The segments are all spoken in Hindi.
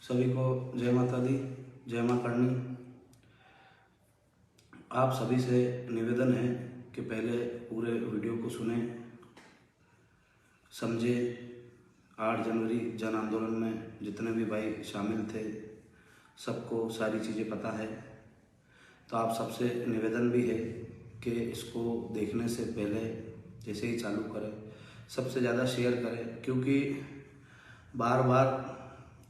सभी को जय माता दी, जय मां करणी। आप सभी से निवेदन है कि पहले पूरे वीडियो को सुने, समझे। 8 जनवरी जन आंदोलन में जितने भी भाई शामिल थे सबको सारी चीज़ें पता है। तो आप सबसे निवेदन भी है कि इसको देखने से पहले जैसे ही चालू करें सबसे ज़्यादा शेयर करें, क्योंकि बार बार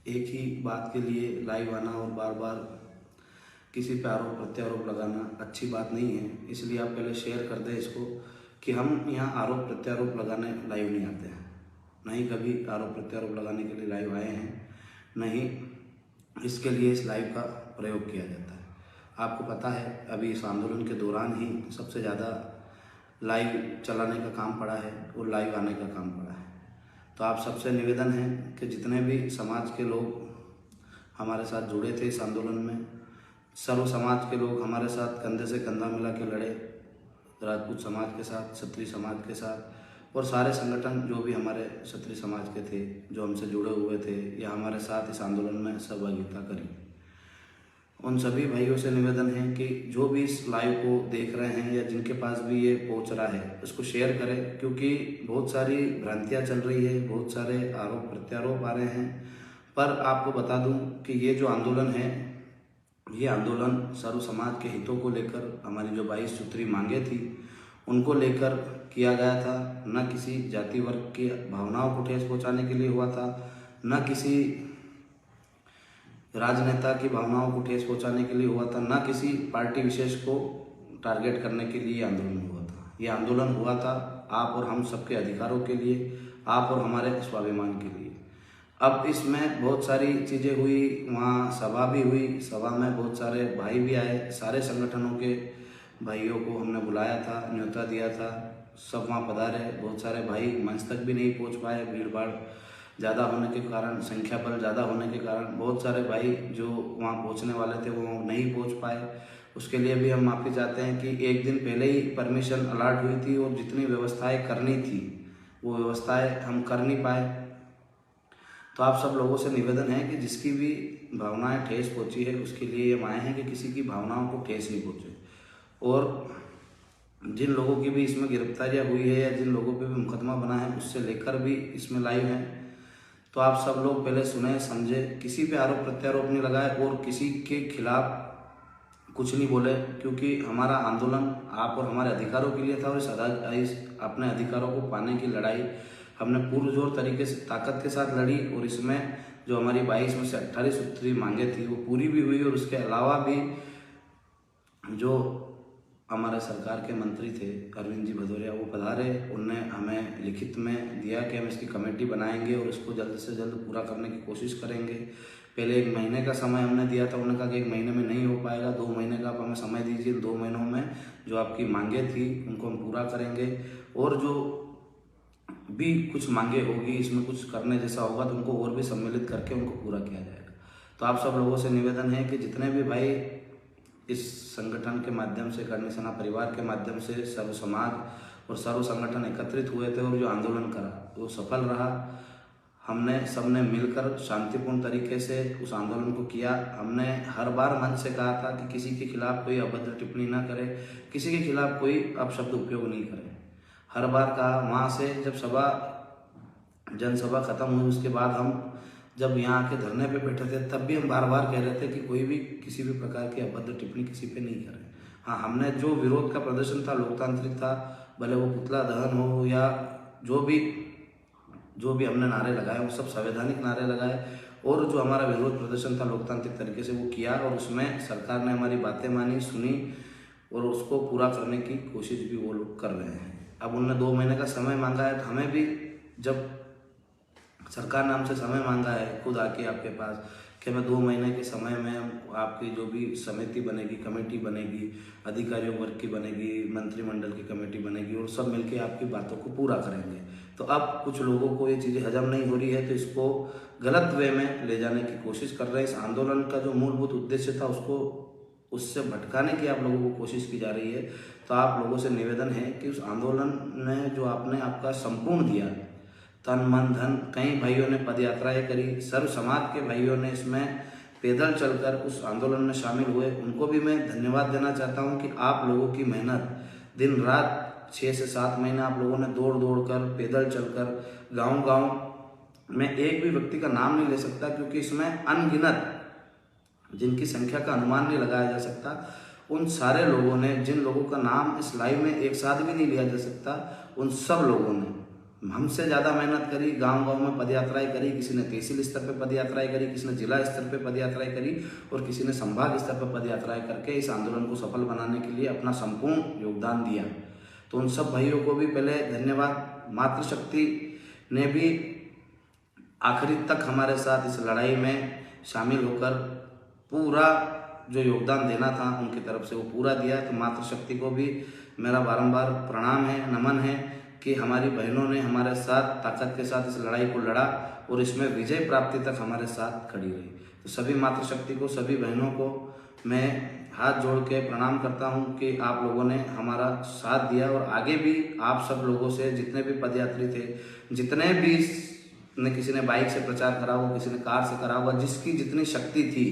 एक ही बात के लिए लाइव आना और बार बार किसी पे आरोप प्रत्यारोप लगाना अच्छी बात नहीं है। इसलिए आप पहले शेयर कर दें इसको कि हम यहाँ आरोप प्रत्यारोप लगाने लाइव नहीं आते हैं, नहीं कभी आरोप प्रत्यारोप लगाने के लिए लाइव आए हैं, नहीं इसके लिए इस लाइव का प्रयोग किया जाता है। आपको पता है अभी इस आंदोलन के दौरान ही सबसे ज़्यादा लाइव चलाने का काम पड़ा है और लाइव आने का काम पड़ा है। तो आप सबसे निवेदन है कि जितने भी समाज के लोग हमारे साथ जुड़े थे इस आंदोलन में, सर्व समाज के लोग हमारे साथ कंधे से कंधा मिला के लड़े, राजपूत समाज के साथ, क्षत्रिय समाज के साथ और सारे संगठन जो भी हमारे क्षत्रिय समाज के थे जो हमसे जुड़े हुए थे या हमारे साथ इस आंदोलन में सहभागिता करी, उन सभी भाइयों से निवेदन है कि जो भी इस लाइव को देख रहे हैं या जिनके पास भी ये पहुंच रहा है उसको शेयर करें, क्योंकि बहुत सारी भ्रांतियां चल रही है, बहुत सारे आरोप प्रत्यारोप आ रहे हैं। पर आपको बता दूं कि ये जो आंदोलन है ये आंदोलन सर्व समाज के हितों को लेकर, हमारी जो 22 सूत्री मांगे थी उनको लेकर किया गया था। न किसी जाति वर्ग की भावनाओं को ठेस पहुंचाने के लिए हुआ था, न किसी राजनेता की भावनाओं को ठेस पहुंचाने के लिए हुआ था, न किसी पार्टी विशेष को टारगेट करने के लिए आंदोलन हुआ था। ये आंदोलन हुआ था आप और हम सबके अधिकारों के लिए, आप और हमारे स्वाभिमान के लिए। अब इसमें बहुत सारी चीज़ें हुई, वहाँ सभा भी हुई, सभा में बहुत सारे भाई भी आए, सारे संगठनों के भाइयों को हमने बुलाया था, न्योता दिया था, सब वहाँ पधारे। बहुत सारे भाई मंच तक भी नहीं पहुँच पाए, भीड़ भाड़ ज़्यादा होने के कारण, संख्या बल ज़्यादा होने के कारण बहुत सारे भाई जो वहाँ पहुँचने वाले थे वो नहीं पहुँच पाए। उसके लिए भी हम माफ़ी चाहते हैं कि एक दिन पहले ही परमिशन अलॉट हुई थी और जितनी व्यवस्थाएं करनी थी वो व्यवस्थाएं हम कर नहीं पाए। तो आप सब लोगों से निवेदन है कि जिसकी भी भावनाएं ठेस पहुँची है उसके लिए हम आए हैं कि किसी की भावनाओं को ठेस नहीं पहुँचे। और जिन लोगों की भी इसमें गिरफ्तारियाँ हुई है या जिन लोगों पे भी मुकदमा बना है उससे लेकर भी इसमें लाइव हैं। तो आप सब लोग पहले सुने, समझे, किसी पे आरोप प्रत्यारोप नहीं लगाए और किसी के खिलाफ कुछ नहीं बोले, क्योंकि हमारा आंदोलन आप और हमारे अधिकारों के लिए था और इस अपने अधिकारों को पाने की लड़ाई हमने पुरजोर तरीके से ताकत के साथ लड़ी। और इसमें जो हमारी 22 में से 18 सूत्री मांगे थी वो पूरी भी हुई। और उसके अलावा भी जो हमारे सरकार के मंत्री थे अरविंद जी भदौरिया, वो पधारे, उनने हमें लिखित में दिया कि हम इसकी कमेटी बनाएंगे और इसको जल्द से जल्द पूरा करने की कोशिश करेंगे। पहले 1 महीने का समय हमने दिया था, उन्होंने कहा कि 1 महीने में नहीं हो पाएगा, 2 महीने का आप हमें समय दीजिए, 2 महीनों में जो आपकी मांगे थी उनको हम पूरा करेंगे। और जो भी कुछ मांगे होगी, इसमें कुछ करने जैसा होगा तो उनको और भी सम्मिलित करके उनको पूरा किया जाएगा। तो आप सब लोगों से निवेदन है कि जितने भी भाई इस संगठन के माध्यम से, करणी सेना परिवार के माध्यम से सर्व समाज और सर्व संगठन एकत्रित हुए थे और जो आंदोलन करा वो सफल रहा। हमने सबने मिलकर शांतिपूर्ण तरीके से उस आंदोलन को किया। हमने हर बार मंच से कहा था कि किसी के खिलाफ कोई अभद्र टिप्पणी ना करे, किसी के खिलाफ कोई अपशब्द उपयोग नहीं करे। हर बार कहा। वहाँ से जब जनसभा खत्म हुई उसके बाद हम जब यहाँ आके धरने पे बैठे थे तब भी हम बार बार कह रहे थे कि कोई भी किसी भी प्रकार की अभद्र टिप्पणी किसी पे नहीं करें। हाँ, हमने जो विरोध का प्रदर्शन था लोकतांत्रिक था, भले वो पुतला दहन हो या जो भी हमने नारे लगाए वो सब संवैधानिक नारे लगाए। और जो हमारा विरोध प्रदर्शन था लोकतांत्रिक तरीके से वो किया और उसमें सरकार ने हमारी बातें मानी, सुनी और उसको पूरा करने की कोशिश भी वो लोग कर रहे हैं। अब उनने 2 महीने का समय मांगा है, तो हमें भी जब सरकार ने हमसे समय मांगा है खुद आके आपके पास कि हमें 2 महीने के समय में आपकी जो भी समिति बनेगी, कमेटी बनेगी, अधिकारियों वर्ग की बनेगी, मंत्रिमंडल की कमेटी बनेगी और सब मिलके आपकी बातों को पूरा करेंगे। तो अब कुछ लोगों को ये चीज़ें हजम नहीं हो रही है तो इसको गलत वे में ले जाने की कोशिश कर रहे हैं। इस आंदोलन का जो मूलभूत उद्देश्य था उसको उससे भटकाने की आप लोगों को कोशिश की जा रही है। तो आप लोगों से निवेदन है कि उस आंदोलन ने जो आपने आपका संपूर्ण दिया, तन मन धन, कई भाइयों ने पद यात्राएं करी, सर्व समाज के भाइयों ने इसमें पैदल चलकर उस आंदोलन में शामिल हुए। उनको भी मैं धन्यवाद देना चाहता हूं कि आप लोगों की मेहनत, दिन रात 6 से 7 महीने आप लोगों ने दौड़ दौड़ कर, पैदल चलकर, गांव-गांव में एक भी व्यक्ति का नाम नहीं ले सकता, क्योंकि इसमें अनगिनत, जिनकी संख्या का अनुमान नहीं लगाया जा सकता, उन सारे लोगों ने, जिन लोगों का नाम इस लाइव में एक साथ भी नहीं लिया जा सकता, उन सब लोगों ने हमसे ज़्यादा मेहनत करी। गांव-गांव में पदयात्राएं करी, किसी ने तहसील स्तर पर पदयात्राएं करी, किसी ने जिला स्तर पर पदयात्राएं करी और किसी ने संभाग स्तर पर पदयात्राएं करके इस आंदोलन को सफल बनाने के लिए अपना संपूर्ण योगदान दिया। तो उन सब भाइयों को भी पहले धन्यवाद। मातृशक्ति ने भी आखिरी तक हमारे साथ इस लड़ाई में शामिल होकर पूरा जो योगदान देना था उनकी तरफ से वो पूरा दिया। तो मातृशक्ति को भी मेरा बारंबार प्रणाम है, नमन है कि हमारी बहनों ने हमारे साथ ताकत के साथ इस लड़ाई को लड़ा और इसमें विजय प्राप्ति तक हमारे साथ खड़ी रही। तो सभी मातृशक्ति को, सभी बहनों को मैं हाथ जोड़ के प्रणाम करता हूं कि आप लोगों ने हमारा साथ दिया और आगे भी आप सब लोगों से, जितने भी पदयात्री थे, जितने भी ने, किसी ने बाइक से प्रचार करा हुआ, किसी ने कार से करा हुआ, जिसकी जितनी शक्ति थी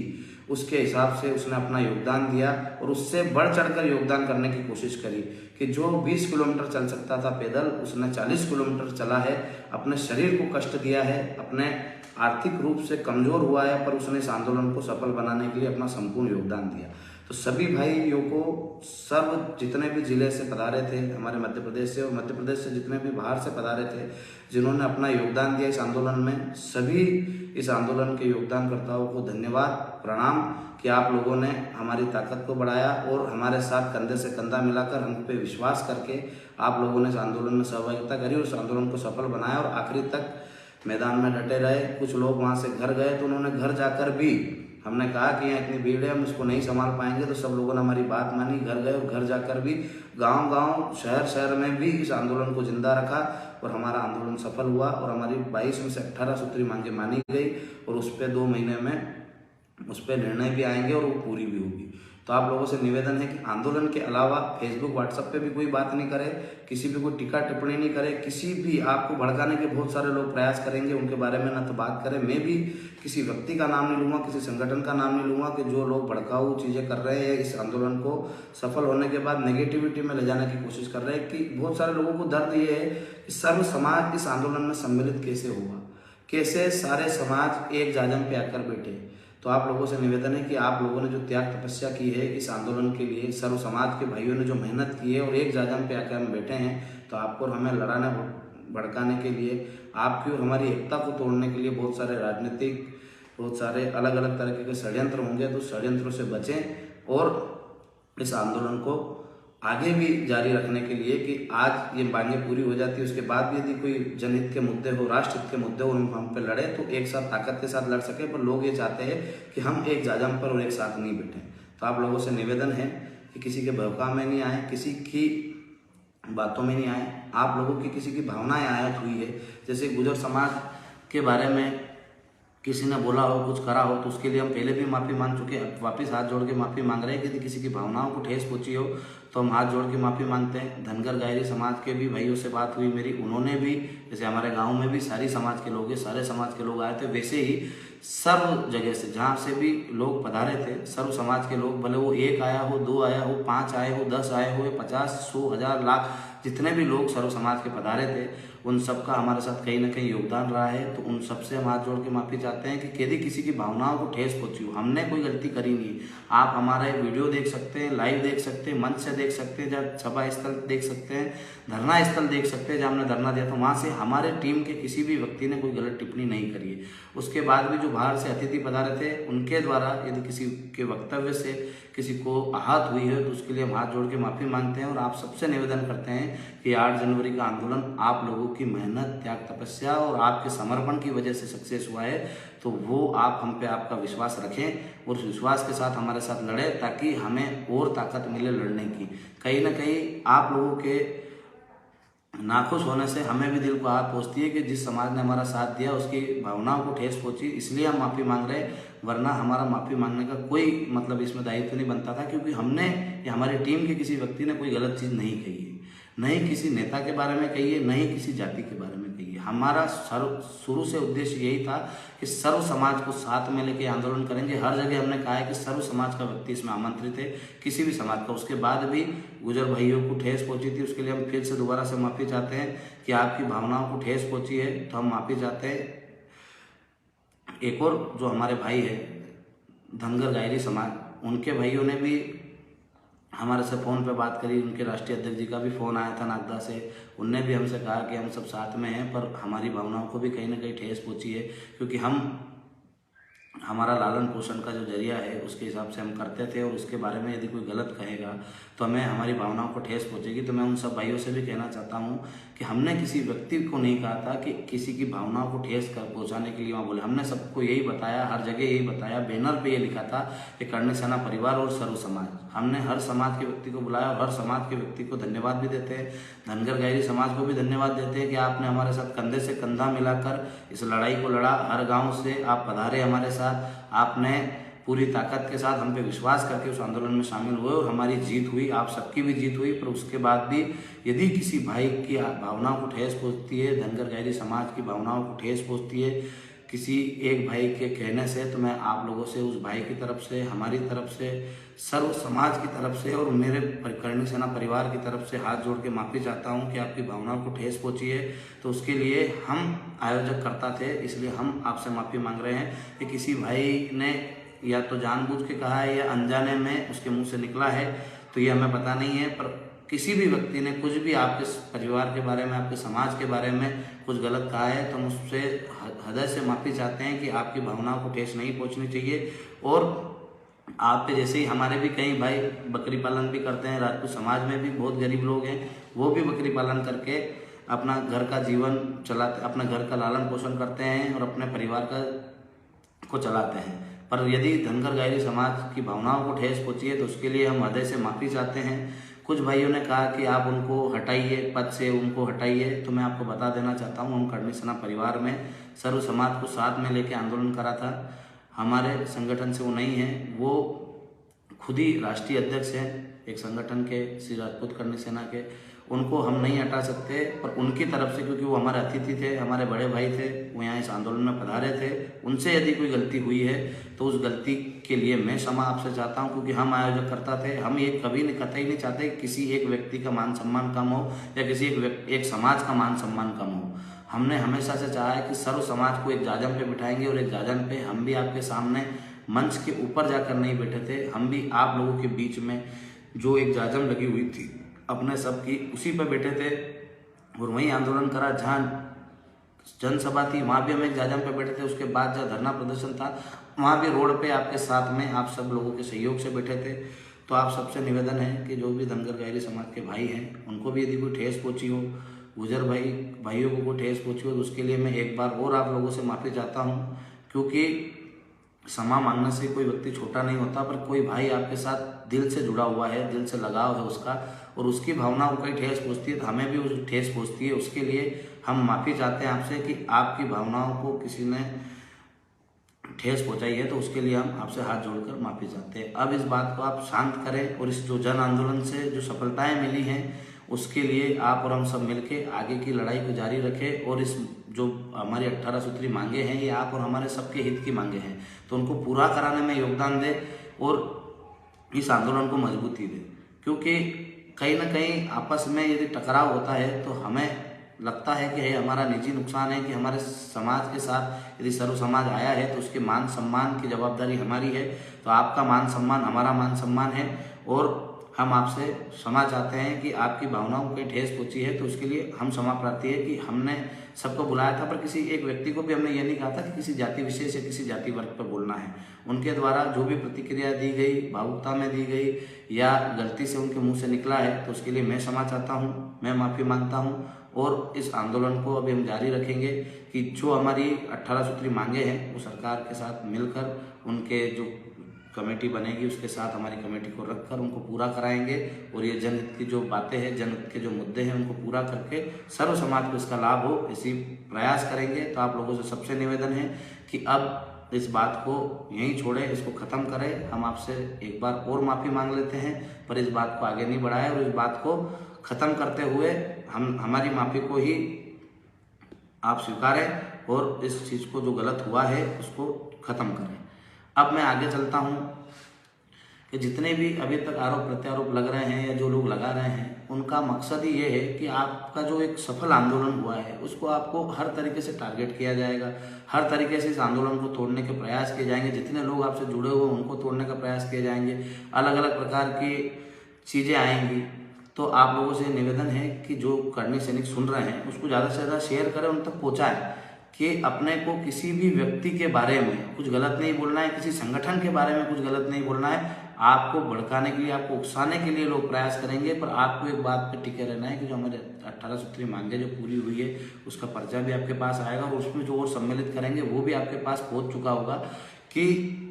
उसके हिसाब से उसने अपना योगदान दिया और उससे बढ़ चढ़कर योगदान करने की कोशिश करी कि जो 20 किलोमीटर चल सकता था पैदल, उसने 40 किलोमीटर चला है, अपने शरीर को कष्ट दिया है, अपने आर्थिक रूप से कमजोर हुआ है, पर उसने इस आंदोलन को सफल बनाने के लिए अपना संपूर्ण योगदान दिया। तो सभी भाइयों को, सब जितने भी जिले से पधारे थे हमारे मध्य प्रदेश से, और मध्य प्रदेश से जितने भी बाहर से पधारे थे, जिन्होंने अपना योगदान दिया इस आंदोलन में, सभी इस आंदोलन के योगदानकर्ताओं को धन्यवाद, प्रणाम कि आप लोगों ने हमारी ताकत को बढ़ाया और हमारे साथ कंधे से कंधा मिलाकर हम पे विश्वास करके आप लोगों ने इस आंदोलन में सहभागिता करी और इस आंदोलन को सफल बनाया और आखिरी तक मैदान में डटे रहे। कुछ लोग वहाँ से घर गए तो उन्होंने घर जाकर भी, हमने कहा कि यहाँ इतनी भीड़ है, हम इसको नहीं संभाल पाएंगे, तो सब लोगों ने हमारी बात मानी, घर गए और घर जाकर भी गांव-गांव, शहर-शहर में भी इस आंदोलन को जिंदा रखा और हमारा आंदोलन सफल हुआ और हमारी 22 में से 18 सूत्री मांगे मानी गई और उस पर 2 महीने में उस पर निर्णय भी आएंगे और वो पूरी भी होगी। तो आप लोगों से निवेदन है कि आंदोलन के अलावा फेसबुक, व्हाट्सएप पे भी कोई बात नहीं करे, किसी भी कोई टीका टिप्पणी नहीं करे, किसी भी आपको भड़काने के बहुत सारे लोग प्रयास करेंगे, उनके बारे में ना तो बात करें। मैं भी किसी व्यक्ति का नाम नहीं लूँगा, किसी संगठन का नाम नहीं लूँगा कि जो लोग भड़काऊ चीज़ें कर रहे हैं, इस आंदोलन को सफल होने के बाद नेगेटिविटी में ले जाने की कोशिश कर रहे हैं। कि बहुत सारे लोगों को दर्द ये है कि सर्व समाज इस आंदोलन में सम्मिलित कैसे होगा, कैसे सारे समाज एक जाजम पे आकर बैठे। तो आप लोगों से निवेदन है कि आप लोगों ने जो त्याग तपस्या की है इस आंदोलन के लिए, सर्व समाज के भाइयों ने जो मेहनत की है और एक जाजम पे आकर हम बैठे हैं, तो आपको और हमें लड़ाने भड़काने के लिए, आपकी और हमारी एकता को तोड़ने के लिए बहुत सारे राजनीतिक, बहुत सारे अलग अलग तरीके के षड्यंत्र होंगे। तो षड्यंत्रों से बचें और इस आंदोलन को आगे भी जारी रखने के लिए कि आज ये मांगे पूरी हो जाती है, उसके बाद भी यदि कोई जनहित के मुद्दे हो, राष्ट्रहित के मुद्दे हो, हम पे लड़े तो एक साथ ताकत के साथ लड़ सके। पर लोग ये चाहते हैं कि हम एक जाजम पर और एक साथ नहीं बैठे। तो आप लोगों से निवेदन है कि किसी के भौकाव में नहीं आए, किसी की बातों में नहीं आए, आप लोगों की किसी की भावनाएं आहत हुई है, जैसे गुर्जर समाज के बारे में किसी ने बोला हो, कुछ करा हो, तो उसके लिए हम पहले भी माफ़ी मांग चुके हैं, वापस हाथ जोड़ के माफ़ी मांग रहे हैं। यदि किसी की भावनाओं को ठेस पहुंची हो तो हम हाथ जोड़ के माफ़ी मांगते हैं। धनगर गायरी समाज के भी भाइयों से बात हुई मेरी, उन्होंने भी, जैसे हमारे गांव में भी सारी समाज के लोग हैं, सारे समाज के लोग आए थे, वैसे ही सर्व जगह से जहाँ से भी लोग पधारे थे, सर्व समाज के लोग, भले वो 1 आया हो, 2 आया हो, 5 आए हो, 10 आए हो, 50, 100, 1000, लाख, जितने भी लोग सर्व समाज के पधारे थे, उन सबका हमारे साथ कहीं ना कहीं योगदान रहा है। तो उन सबसे हम हाथ जोड़ के माफ़ी चाहते हैं कि यदि किसी की भावनाओं को ठेस पहुंची हो, हमने कोई गलती करी नहीं। आप हमारे वीडियो देख सकते हैं, लाइव देख सकते हैं, मंच से देख सकते हैं, जहाँ सभा स्थल देख सकते हैं, धरना स्थल देख सकते हैं, जहाँ हमने धरना दिया था, वहाँ से हमारे टीम के किसी भी व्यक्ति ने कोई गलत टिप्पणी नहीं करी है। उसके बाद भी जो बाहर से अतिथि पधारे थे, उनके द्वारा यदि किसी के वक्तव्य से किसी को आहत हुई है तो उसके लिए हम हाथ जोड़ के माफ़ी मांगते हैं। और आप सबसे निवेदन करते हैं कि 8 जनवरी का आंदोलन आप लोगों की मेहनत, त्याग तपस्या और आपके समर्पण की वजह से सक्सेस हुआ है। तो वो आप हम पे आपका विश्वास रखें और उस विश्वास के साथ हमारे साथ लड़े, ताकि हमें और ताकत मिले लड़ने की। कहीं ना कहीं आप लोगों के नाखुश होने से हमें भी दिल को आहत पहुंचती है कि जिस समाज ने हमारा साथ दिया उसकी भावनाओं को ठेस पहुंची, इसलिए हम माफ़ी मांग रहे हैं। वरना हमारा माफ़ी मांगने का कोई मतलब इसमें दायित्व नहीं बनता था, क्योंकि हमने या हमारी टीम के किसी व्यक्ति ने कोई गलत चीज़ नहीं कही है, नहीं किसी नेता के बारे में कही है, नहीं किसी जाति के बारे में कही है। हमारा शुरू से उद्देश्य यही था कि सर्व समाज को साथ में लेके आंदोलन करेंगे। हर जगह हमने कहा है कि सर्व समाज का व्यक्ति इसमें आमंत्रित है, किसी भी समाज का। उसके बाद भी गुजर भाइयों को ठेस पहुंची थी, उसके लिए हम फिर से दोबारा से माफ़ी चाहते हैं कि आपकी भावनाओं को ठेस पहुंची है, तो हम माफ़ी चाहते हैं। एक और जो हमारे भाई है धनगर गायरी समाज, उनके भाइयों ने भी हमारे से फ़ोन पे बात करी। उनके राष्ट्रीय अध्यक्ष जी का भी फ़ोन आया था नागदा से, उनने भी हमसे कहा कि हम सब साथ में हैं, पर हमारी भावनाओं को भी कहीं ना कहीं ठेस पहुंची है, क्योंकि हमारा लालन पोषण का जो जरिया है उसके हिसाब से हम करते थे, और उसके बारे में यदि कोई गलत कहेगा तो हमें हमारी भावनाओं को ठेस पहुंचेगी। तो मैं उन सब भाइयों से भी कहना चाहता हूं कि हमने किसी व्यक्ति को नहीं कहा था कि किसी की भावनाओं को ठेस कर पहुंचाने के लिए वहाँ बोले। हमने सबको यही बताया, हर जगह यही बताया, बैनर पे ये लिखा था कि कर्णी सेना परिवार और सर्व समाज। हमने हर समाज के व्यक्ति को बुलाया और हर समाज के व्यक्ति को धन्यवाद भी देते हैं। धनगर गायरी समाज को भी धन्यवाद देते हैं कि आपने हमारे साथ कंधे से कंधा मिलाकर इस लड़ाई को लड़ा। हर गाँव से आप पधारे हमारे साथ, आपने पूरी ताकत के साथ हम पे विश्वास करके उस आंदोलन में शामिल हुए और हमारी जीत हुई, आप सबकी भी जीत हुई। पर उसके बाद भी यदि किसी भाई की भावनाओं को ठेस पहुंचती है, धनगर गायरी समाज की भावनाओं को ठेस पहुंचती है किसी एक भाई के कहने से, तो मैं आप लोगों से, उस भाई की तरफ से, हमारी तरफ से, सर्व समाज की तरफ से और मेरे कर्णी सेना परिवार की तरफ से हाथ जोड़ के माफ़ी चाहता हूं कि आपकी भावनाओं को ठेस पहुंची है। तो उसके लिए हम आयोजक करता थे, इसलिए हम आपसे माफ़ी मांग रहे हैं कि किसी भाई ने या तो जानबूझ के कहा है या अनजाने में उसके मुंह से निकला है, तो ये हमें पता नहीं है। पर किसी भी व्यक्ति ने कुछ भी आपके परिवार के बारे में, आपके समाज के बारे में कुछ गलत कहा है, तो हम उससे हृदय से माफ़ी चाहते हैं कि आपकी भावनाओं को ठेस नहीं पहुंचनी चाहिए। और आपके जैसे ही हमारे भी कई भाई बकरी पालन भी करते हैं, राजपूत समाज में भी बहुत गरीब लोग हैं, वो भी बकरी पालन करके अपना घर का जीवन चलाते, अपने घर का लालन पोषण करते हैं और अपने परिवार को चलाते हैं। पर यदि धनगर गायरी समाज की भावनाओं को ठेस पहुंची है तो उसके लिए हम हृदय से माफ़ी चाहते हैं। कुछ भाइयों ने कहा कि आप उनको हटाइए, पद से उनको हटाइए, तो मैं आपको बता देना चाहता हूँ, हम कर्णी सेना परिवार में सर्व समाज को साथ में लेके आंदोलन करा था। हमारे संगठन से वो नहीं है, वो खुद ही राष्ट्रीय अध्यक्ष हैं एक संगठन के, श्री राजपूत कर्णी सेना के। उनको हम नहीं हटा सकते, पर उनकी तरफ से, क्योंकि वो हमारे अतिथि थे, हमारे बड़े भाई थे, वो यहाँ इस आंदोलन में पधारे थे, उनसे यदि कोई गलती हुई है तो उस गलती के लिए मैं क्षमा आपसे चाहता हूँ। क्योंकि हम आयोजक करता थे, हम ये कभी कतई नहीं चाहते कि किसी एक व्यक्ति का मान सम्मान कम हो या किसी एक समाज का मान सम्मान कम हो। हमने हमेशा से चाहा है कि सर्व समाज को एक जाजम पे बिठाएंगे, और एक जाजम पे हम भी आपके सामने मंच के ऊपर जाकर नहीं बैठे थे, हम भी आप लोगों के बीच में जो एक जाजम लगी हुई थी अपने सबकी, उसी पर बैठे थे और वहीं आंदोलन करा। जहाँ जनसभा थी वहाँ भी हम एक जाजम पे बैठे थे, उसके बाद जहाँ धरना प्रदर्शन था वहाँ भी रोड पे आपके साथ में आप सब लोगों के सहयोग से बैठे थे। तो आप सबसे निवेदन है कि जो भी धनगर गायरी समाज के भाई हैं उनको भी यदि कोई ठेस पहुँची हो, गुजर भाइयों को कोई ठेस पहुँची हो, तो उसके लिए मैं एक बार और आप लोगों से माफ़ी चाहता हूँ। क्योंकि क्षमा मांगने से कोई व्यक्ति छोटा नहीं होता, पर कोई भाई आपके साथ दिल से जुड़ा हुआ है, दिल से लगाव है उसका, और उसकी भावनाओं को ठेस पहुँचती है तो हमें भी उस ठेस पहुँचती है। उसके लिए हम माफ़ी चाहते हैं आपसे कि आपकी भावनाओं को किसी ने ठेस पहुँचाई है, तो उसके लिए हम आपसे हाथ जोड़कर माफ़ी चाहते हैं। अब इस बात को आप शांत करें और इस जो जन आंदोलन से जो सफलताएं मिली हैं उसके लिए आप और हम सब मिलके आगे की लड़ाई को जारी रखें। और इस जो हमारी 18 सूत्री मांगे हैं, ये आप और हमारे सबके हित की मांगे हैं, तो उनको पूरा कराने में योगदान दें और इस आंदोलन को मजबूती दें। क्योंकि कहीं ना कहीं आपस में यदि टकराव होता है तो हमें लगता है कि ये हमारा निजी नुकसान है कि हमारे समाज के साथ यदि सर्व समाज आया है तो उसके मान सम्मान की जवाबदारी हमारी है। तो आपका मान सम्मान हमारा मान सम्मान है, और हम आपसे क्षमा चाहते हैं कि आपकी भावनाओं को ठेस पहुंची है, तो उसके लिए हम क्षमा प्रार्थी है कि हमने सबको बुलाया था, पर किसी एक व्यक्ति को भी हमने ये नहीं कहा था कि किसी जाति विशेष या किसी जाति वर्ग पर बोलना है। उनके द्वारा जो भी प्रतिक्रिया दी गई, भावुकता में दी गई या गलती से उनके मुंह से निकला है, तो उसके लिए मैं क्षमा चाहता हूँ, मैं माफ़ी मांगता हूँ। और इस आंदोलन को अभी हम जारी रखेंगे कि जो हमारी 18 सूत्री मांगे हैं वो सरकार के साथ मिलकर, उनके जो कमेटी बनेगी उसके साथ हमारी कमेटी को रखकर उनको पूरा कराएंगे। और ये जनहित की जो बातें हैं, जनहित के जो मुद्दे हैं, उनको पूरा करके सर्व समाज को इसका लाभ हो, इसी प्रयास करेंगे। तो आप लोगों से सबसे निवेदन है कि अब इस बात को यहीं छोड़ें, इसको ख़त्म करें। हम आपसे एक बार और माफ़ी मांग लेते हैं, पर इस बात को आगे नहीं बढ़ाएं और इस बात को ख़त्म करते हुए हम हमारी माफ़ी को ही आप स्वीकारें और इस चीज़ को जो गलत हुआ है उसको ख़त्म करें। अब मैं आगे चलता हूँ कि जितने भी अभी तक आरोप प्रत्यारोप लग रहे हैं या जो लोग लगा रहे हैं, उनका मकसद ही ये है कि आपका जो एक सफल आंदोलन हुआ है उसको आपको हर तरीके से टारगेट किया जाएगा, हर तरीके से इस आंदोलन को तोड़ने के प्रयास किए जाएंगे, जितने लोग आपसे जुड़े हुए हैं उनको तोड़ने का प्रयास किए जाएंगे, अलग अलग प्रकार की चीज़ें आएंगी। तो आप लोगों से निवेदन है कि जो करनी सैनिक सुन रहे हैं उसको ज़्यादा से ज़्यादा शेयर करें, उन तक पहुँचाएं कि अपने को किसी भी व्यक्ति के बारे में कुछ गलत नहीं बोलना है, किसी संगठन के बारे में कुछ गलत नहीं बोलना है। आपको भड़काने के लिए, आपको उकसाने के लिए लोग प्रयास करेंगे, पर आपको एक बात पे टिके रहना है कि जो हमारे 18 सूत्री मांगे जो पूरी हुई है उसका पर्चा भी आपके पास आएगा और उसमें जो और सम्मिलित करेंगे वो भी आपके पास पहुंच चुका होगा कि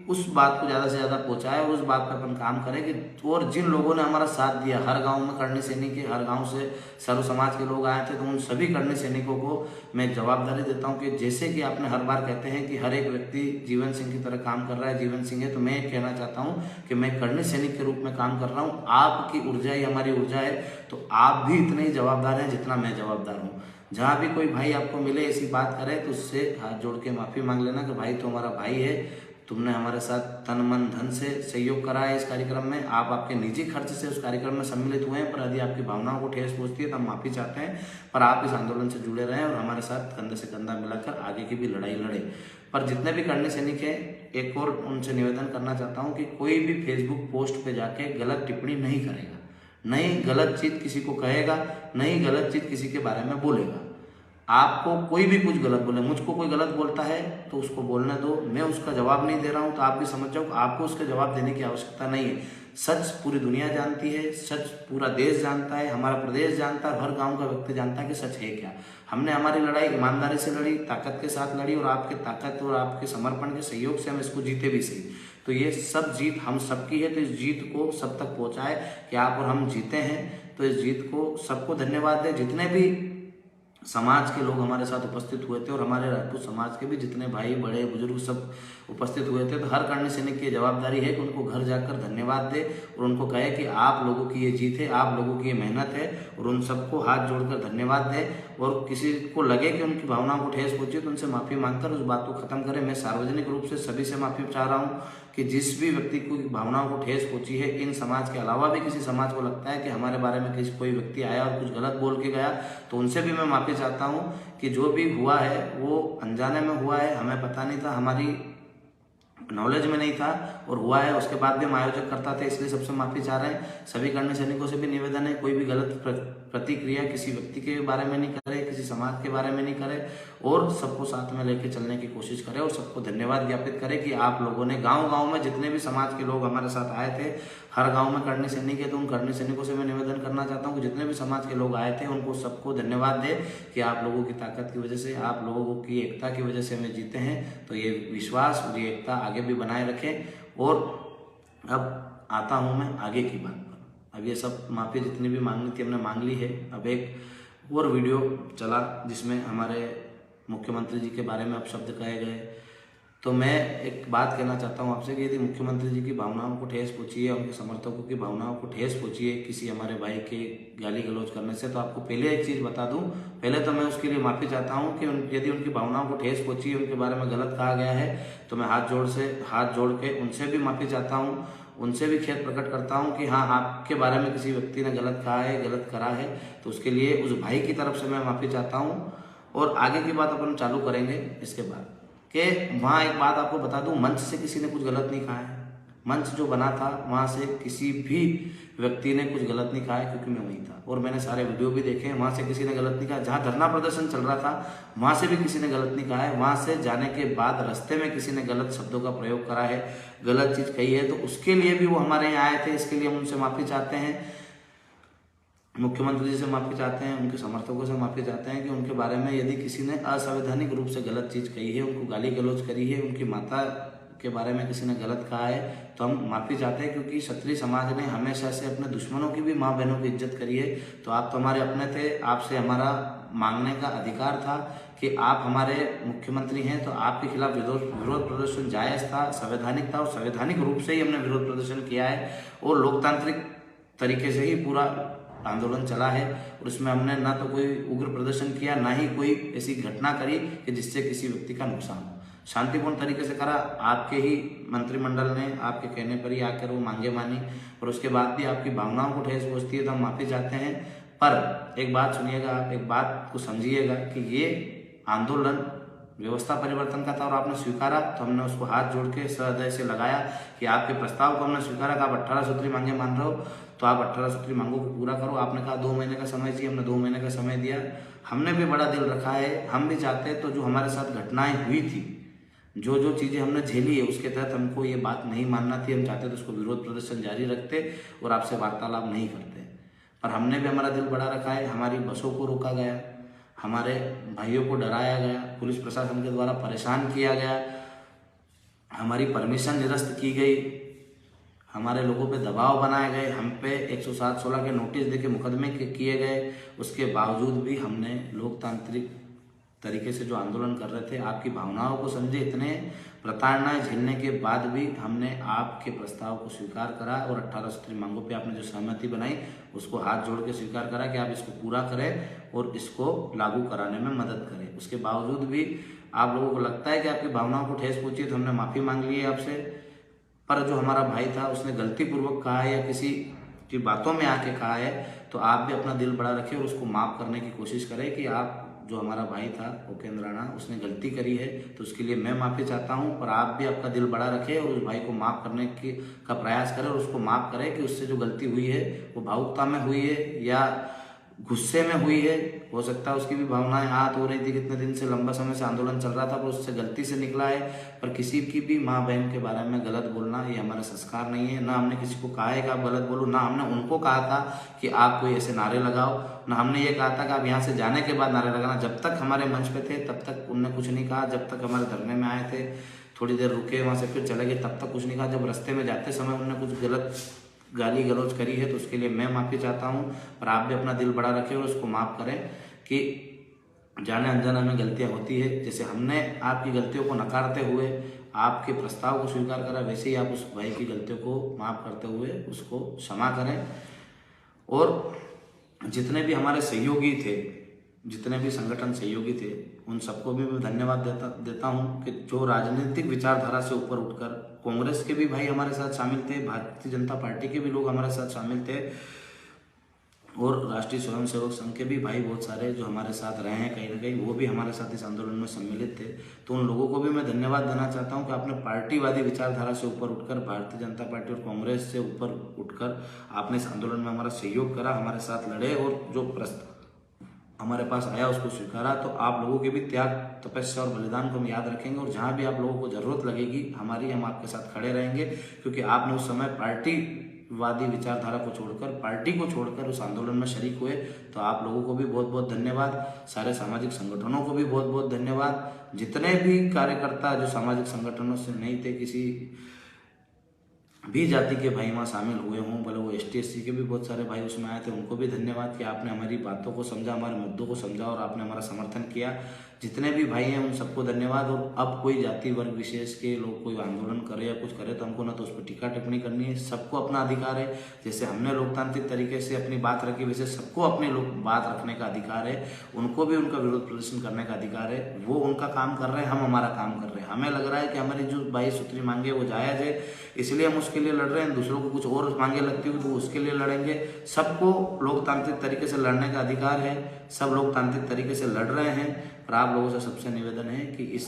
उस बात को ज़्यादा से ज़्यादा पहुंचाए और उस बात पर अपन काम करें कि और जिन लोगों ने हमारा साथ दिया, हर गांव में करनी सैनिक के, हर गांव से सर्व समाज के लोग आए थे, तो उन सभी करनी सैनिकों को मैं जवाबदारी देता हूं कि जैसे कि आपने हर बार कहते हैं कि हर एक व्यक्ति जीवन सिंह की तरह काम कर रहा है, जीवन सिंह है, तो मैं कहना चाहता हूँ कि मैं करनी सैनिक के रूप में काम कर रहा हूँ। आपकी ऊर्जा ही हमारी ऊर्जा है, तो आप भी इतने ही जवाबदार हैं जितना मैं जवाबदार हूँ। जहाँ भी कोई भाई आपको मिले ऐसी बात करे तो उससे हाथ जोड़ के माफ़ी मांग लेना कि भाई तो हमारा भाई है, तुमने हमारे साथ तन मन धन से सहयोग करा है इस कार्यक्रम में, आप आपके निजी खर्च से उस कार्यक्रम में सम्मिलित हुए हैं, पर यदि आपकी भावनाओं को ठेस पहुंचती है तो हम माफ़ी चाहते हैं, पर आप इस आंदोलन से जुड़े रहें और हमारे साथ कंधे से कंधा मिलाकर आगे की भी लड़ाई लड़े। पर जितने भी करनी सैनिक है, एक और उनसे निवेदन करना चाहता हूँ कि कोई भी फेसबुक पोस्ट पे जाके गलत टिप्पणी नहीं करेगा, नहीं गलत चीज़ किसी को कहेगा, नहीं गलत चीज़ किसी के बारे में बोलेगा। आपको कोई भी कुछ गलत बोले, मुझको कोई गलत बोलता है तो उसको बोलने दो, मैं उसका जवाब नहीं दे रहा हूँ, तो आप भी समझ जाओ आपको उसका जवाब देने की आवश्यकता नहीं है। सच पूरी दुनिया जानती है, सच पूरा देश जानता है, हमारा प्रदेश जानता है, हर गांव का व्यक्ति जानता है कि सच है क्या। हमने हमारी लड़ाई ईमानदारी से लड़ी, ताकत के साथ लड़ी और आपके ताकत और आपके समर्पण के सहयोग से हम इसको जीते भी सही। तो ये सब जीत हम सबकी है, तो इस जीत को सब तक पहुँचाए कि आप और हम जीते हैं। तो इस जीत को सबको धन्यवाद दें, जितने भी समाज के लोग हमारे साथ उपस्थित हुए थे और हमारे राजपूत समाज के भी जितने भाई बड़े बुजुर्ग सब उपस्थित हुए थे। तो हर करनी सैनिक की जवाबदारी है कि उनको घर जाकर धन्यवाद दे और उनको कहे कि आप लोगों की ये जीत है, आप लोगों की ये मेहनत है, और उन सबको हाथ जोड़कर धन्यवाद दे। और किसी को लगे कि उनकी भावनाओं को ठेस पहुंची तो उनसे माफ़ी मांगकर उस बात को खत्म करें। मैं सार्वजनिक रूप से सभी से माफ़ी चाह रहा हूँ कि जिस भी व्यक्ति को भावनाओं को ठेस पहुंची है, इन समाज के अलावा भी किसी समाज को लगता है कि हमारे बारे में किसी कोई व्यक्ति आया और कुछ गलत बोल के गया, तो उनसे भी मैं माफ़ी चाहता हूँ कि जो भी हुआ है वो अनजाने में हुआ है, हमें पता नहीं था, हमारी नॉलेज में नहीं था और हुआ है। उसके बाद भी हम आयोजक करता था, इसलिए सबसे माफ़ी चाह रहे हैं। सभी करनी सैनिकों से भी निवेदन है, कोई भी गलत प्रतिक्रिया किसी व्यक्ति के बारे में नहीं करे, किसी समाज के बारे में नहीं करे, और सबको साथ में लेके चलने की कोशिश करें और सबको धन्यवाद ज्ञापित करें कि आप लोगों ने गांव-गांव में जितने भी समाज के लोग हमारे साथ आए थे, हर गांव में करनी सैनिक है, तो उन करनी सैनिकों से मैं निवेदन करना चाहता हूँ कि जितने भी समाज के लोग आए थे उनको सबको धन्यवाद दे कि आप लोगों की ताकत की वजह से, आप लोगों की एकता की वजह से हमें जीते हैं। तो ये विश्वास और ये एकता आगे भी बनाए रखें। और अब आता हूँ मैं आगे की बात पर। अब ये सब माफ़ी जितनी भी मांगनी थी हमने मांग ली है। अब एक और वीडियो चला जिसमें हमारे मुख्यमंत्री जी के बारे में अपशब्द कहे गए, तो मैं एक बात कहना चाहता हूँ आपसे कि यदि मुख्यमंत्री जी की भावनाओं को ठेस पहुंची है, उनके समर्थकों की भावनाओं को ठेस पहुंची है किसी हमारे भाई के गाली गलौज करने से, तो आपको पहले एक चीज़ बता दूं, पहले तो मैं उसके लिए माफ़ी चाहता हूं कि यदि उनकी भावनाओं को ठेस पहुंची है, उनके बारे में गलत कहा गया है, तो मैं हाथ जोड़ के उनसे भी माफ़ी चाहता हूँ, उनसे भी खेद प्रकट करता हूँ कि हाँ, आपके बारे में किसी व्यक्ति ने गलत कहा है, गलत करा है, तो उसके लिए उस भाई की तरफ से मैं माफ़ी चाहता हूँ। और आगे की बात अपन चालू करेंगे इसके बाद कि वहाँ एक बात आपको बता दूं, मंच से किसी ने कुछ गलत नहीं कहा है। मंच जो बना था वहाँ से किसी भी व्यक्ति ने कुछ गलत नहीं कहा है, क्योंकि मैं वहीं था और मैंने सारे वीडियो भी देखे हैं। वहाँ से किसी ने गलत नहीं कहा। जहाँ धरना प्रदर्शन चल रहा था वहाँ से भी किसी ने गलत नहीं कहा है। वहाँ से जाने के बाद रास्ते में किसी ने गलत शब्दों का प्रयोग करा है, गलत चीज़ कही है, तो उसके लिए भी वो हमारे यहाँ आए थे। इसके लिए हम उनसे माफ़ी चाहते हैं, मुख्यमंत्री जी से माफ़ी चाहते हैं, उनके समर्थकों से माफ़ी चाहते हैं कि उनके बारे में यदि किसी ने असंवैधानिक रूप से गलत चीज़ कही है, उनको गाली गलौज करी है, उनकी माता के बारे में किसी ने गलत कहा है, तो हम माफ़ी चाहते हैं। क्योंकि क्षत्रिय समाज ने हमेशा से अपने दुश्मनों की भी माँ बहनों की इज्जत करी है। तो आप तो हमारे अपने थे, आपसे हमारा मांगने का अधिकार था कि आप हमारे मुख्यमंत्री हैं, तो आपके खिलाफ विरोध प्रदर्शन जायज़ था, संवैधानिक था, और संवैधानिक रूप से ही हमने विरोध प्रदर्शन किया है और लोकतांत्रिक तरीके से ही पूरा आंदोलन चला है और उसमें हमने ना तो कोई उग्र प्रदर्शन किया, ना ही कोई ऐसी घटना करी कि जिससे किसी व्यक्ति का नुकसान हो। शांतिपूर्ण तरीके से करा। आपके ही मंत्रिमंडल ने आपके कहने पर ही आकर वो मांगे मानी और उसके बाद भी आपकी भावनाओं को ठेस पहुंचती है तो हम माफी चाहते हैं। पर एक बात सुनिएगा, आप एक बात को समझिएगा कि ये आंदोलन व्यवस्था परिवर्तन का था और आपने स्वीकारा तो हमने उसको हाथ जोड़ के सहृदय से लगाया कि आपके प्रस्ताव को हमने स्वीकारा कि आप 18 सूत्री मांगे मान रहे हो तो आप 18 सूत्री मांगों को पूरा करो। आपने कहा 2 महीने का समय चाहिए, हमने 2 महीने का समय दिया। हमने भी बड़ा दिल रखा है, हम भी चाहते हैं। तो जो हमारे साथ घटनाएं हुई थी, जो चीज़ें हमने झेली है, उसके तहत हमको ये बात नहीं मानना थी। हम चाहते तो उसको विरोध प्रदर्शन जारी रखते और आपसे वार्तालाप नहीं करते, पर हमने भी हमारा दिल बड़ा रखा है। हमारी बसों को रोका गया, हमारे भाइयों को डराया गया, पुलिस प्रशासन के द्वारा परेशान किया गया, हमारी परमिशन निरस्त की गई, हमारे लोगों पे दबाव बनाए गए, हम पे 107-16 के नोटिस देके मुकदमे किए गए। उसके बावजूद भी हमने लोकतांत्रिक तरीके से जो आंदोलन कर रहे थे, आपकी भावनाओं को समझे। इतने प्रताड़नाएं झेलने के बाद भी हमने आपके प्रस्ताव को स्वीकार करा और 18 सूत्री मांगों पे आपने जो सहमति बनाई उसको हाथ जोड़ के स्वीकार करा कि आप इसको पूरा करें और इसको लागू कराने में मदद करें। उसके बावजूद भी आप लोगों को लगता है कि आपकी भावनाओं को ठेस पहुंची तो हमने माफ़ी मांग ली है आपसे। पर जो हमारा भाई था उसने गलतीपूर्वक कहा है या किसी की बातों में आके कहा है, तो आप भी अपना दिल बड़ा रखें और उसको माफ़ करने की कोशिश करें कि आप जो हमारा भाई था उपेंद्र राणा, उसने गलती करी है तो उसके लिए मैं माफ़ी चाहता हूं। पर आप भी आपका दिल बड़ा रखें और उस भाई को माफ़ करने का प्रयास करें और उसको माफ़ करें कि उससे जो गलती हुई है वो भावुकता में हुई है या गुस्से में हुई है। हो सकता है उसकी भी भावनाएं आहत हो रही थी, कितने दिन से लंबा समय से आंदोलन चल रहा था, पर उससे गलती से निकला है। पर किसी की भी माँ बहन के बारे में गलत बोलना ये हमारा संस्कार नहीं है। ना हमने किसी को कहा है कि आप गलत बोलो, ना हमने उनको कहा था कि आप कोई ऐसे नारे लगाओ, ना हमने ये कहा था कि आप यहाँ से जाने के बाद नारे लगाना। जब तक हमारे मंच पे थे तब तक उनने कुछ नहीं कहा, जब तक हमारे धरने में आए थे थोड़ी देर रुके, वहाँ से फिर चले गए, तब तक कुछ नहीं कहा। जब रास्ते में जाते समय उन्होंने कुछ गलत गाली गलौज करी है तो उसके लिए मैं माफ़ी चाहता हूँ। पर आप भी अपना दिल बड़ा रखें और उसको माफ़ करें कि जाने अनजाने में गलतियाँ होती है। जैसे हमने आपकी गलतियों को नकारते हुए आपके प्रस्ताव को स्वीकार करा, वैसे ही आप उस भाई की गलतियों को माफ़ करते हुए उसको क्षमा करें। और जितने भी हमारे सहयोगी थे, जितने भी संगठन सहयोगी थे, उन सबको भी मैं धन्यवाद देता हूं कि जो राजनीतिक विचारधारा से ऊपर उठकर, कांग्रेस के भी भाई हमारे साथ शामिल थे, भारतीय जनता पार्टी के भी लोग हमारे साथ शामिल थे और राष्ट्रीय स्वयंसेवक संघ के भी भाई बहुत सारे जो हमारे साथ रहे हैं कहीं ना कहीं, वो भी हमारे साथ इस आंदोलन में सम्मिलित थे। तो उन लोगों को भी मैं धन्यवाद देना चाहता हूं कि आपने पार्टीवादी विचारधारा से ऊपर उठकर, भारतीय जनता पार्टी और कांग्रेस से ऊपर उठकर आपने इस आंदोलन में हमारा सहयोग करा, हमारे साथ लड़े और जो प्रस्ताव हमारे पास आया उसको स्वीकारा। तो आप लोगों के भी त्याग, तपस्या और बलिदान को हम याद रखेंगे और जहाँ भी आप लोगों को जरूरत लगेगी हमारी, हम आपके साथ खड़े रहेंगे, क्योंकि आपने उस समय पार्टीवादी विचारधारा को छोड़कर, पार्टी को छोड़कर उस आंदोलन में शरीक हुए। तो आप लोगों को भी बहुत बहुत धन्यवाद, सारे सामाजिक संगठनों को भी बहुत बहुत धन्यवाद, जितने भी कार्यकर्ता जो सामाजिक संगठनों से नहीं थे, किसी भी जाति के भाई वहाँ शामिल हुए हों, भले वो ST/SC के भी बहुत सारे भाई उसमें आए थे, उनको भी धन्यवाद कि आपने हमारी बातों को समझा, हमारे मुद्दों को समझा और आपने हमारा समर्थन किया। जितने भी भाई हैं उन सबको धन्यवाद। और अब कोई जाति वर्ग विशेष के लोग कोई आंदोलन करे या कुछ करे तो हमको ना तो उस पर टीका टिप्पणी करनी है, सबको अपना अधिकार है। जैसे हमने लोकतांत्रिक तरीके से अपनी बात रखी, वैसे सबको अपनी बात रखने का अधिकार है, उनको भी उनका विरोध प्रदर्शन करने का अधिकार है। वो उनका काम कर रहे हैं, हम हमारा काम कर रहे हैं। हमें लग रहा है कि हमारी जो 22 सूत्री मांगे वो जायज़ है, इसलिए हम उसके लिए लड़ रहे हैं। दूसरों को कुछ और मांगे लगती हुई तो उसके लिए लड़ेंगे। सबको लोकतांत्रिक तरीके से लड़ने का अधिकार है, सब लोकतांत्रिक तरीके से लड़ रहे हैं। पर आप लोगों से सबसे निवेदन है कि इस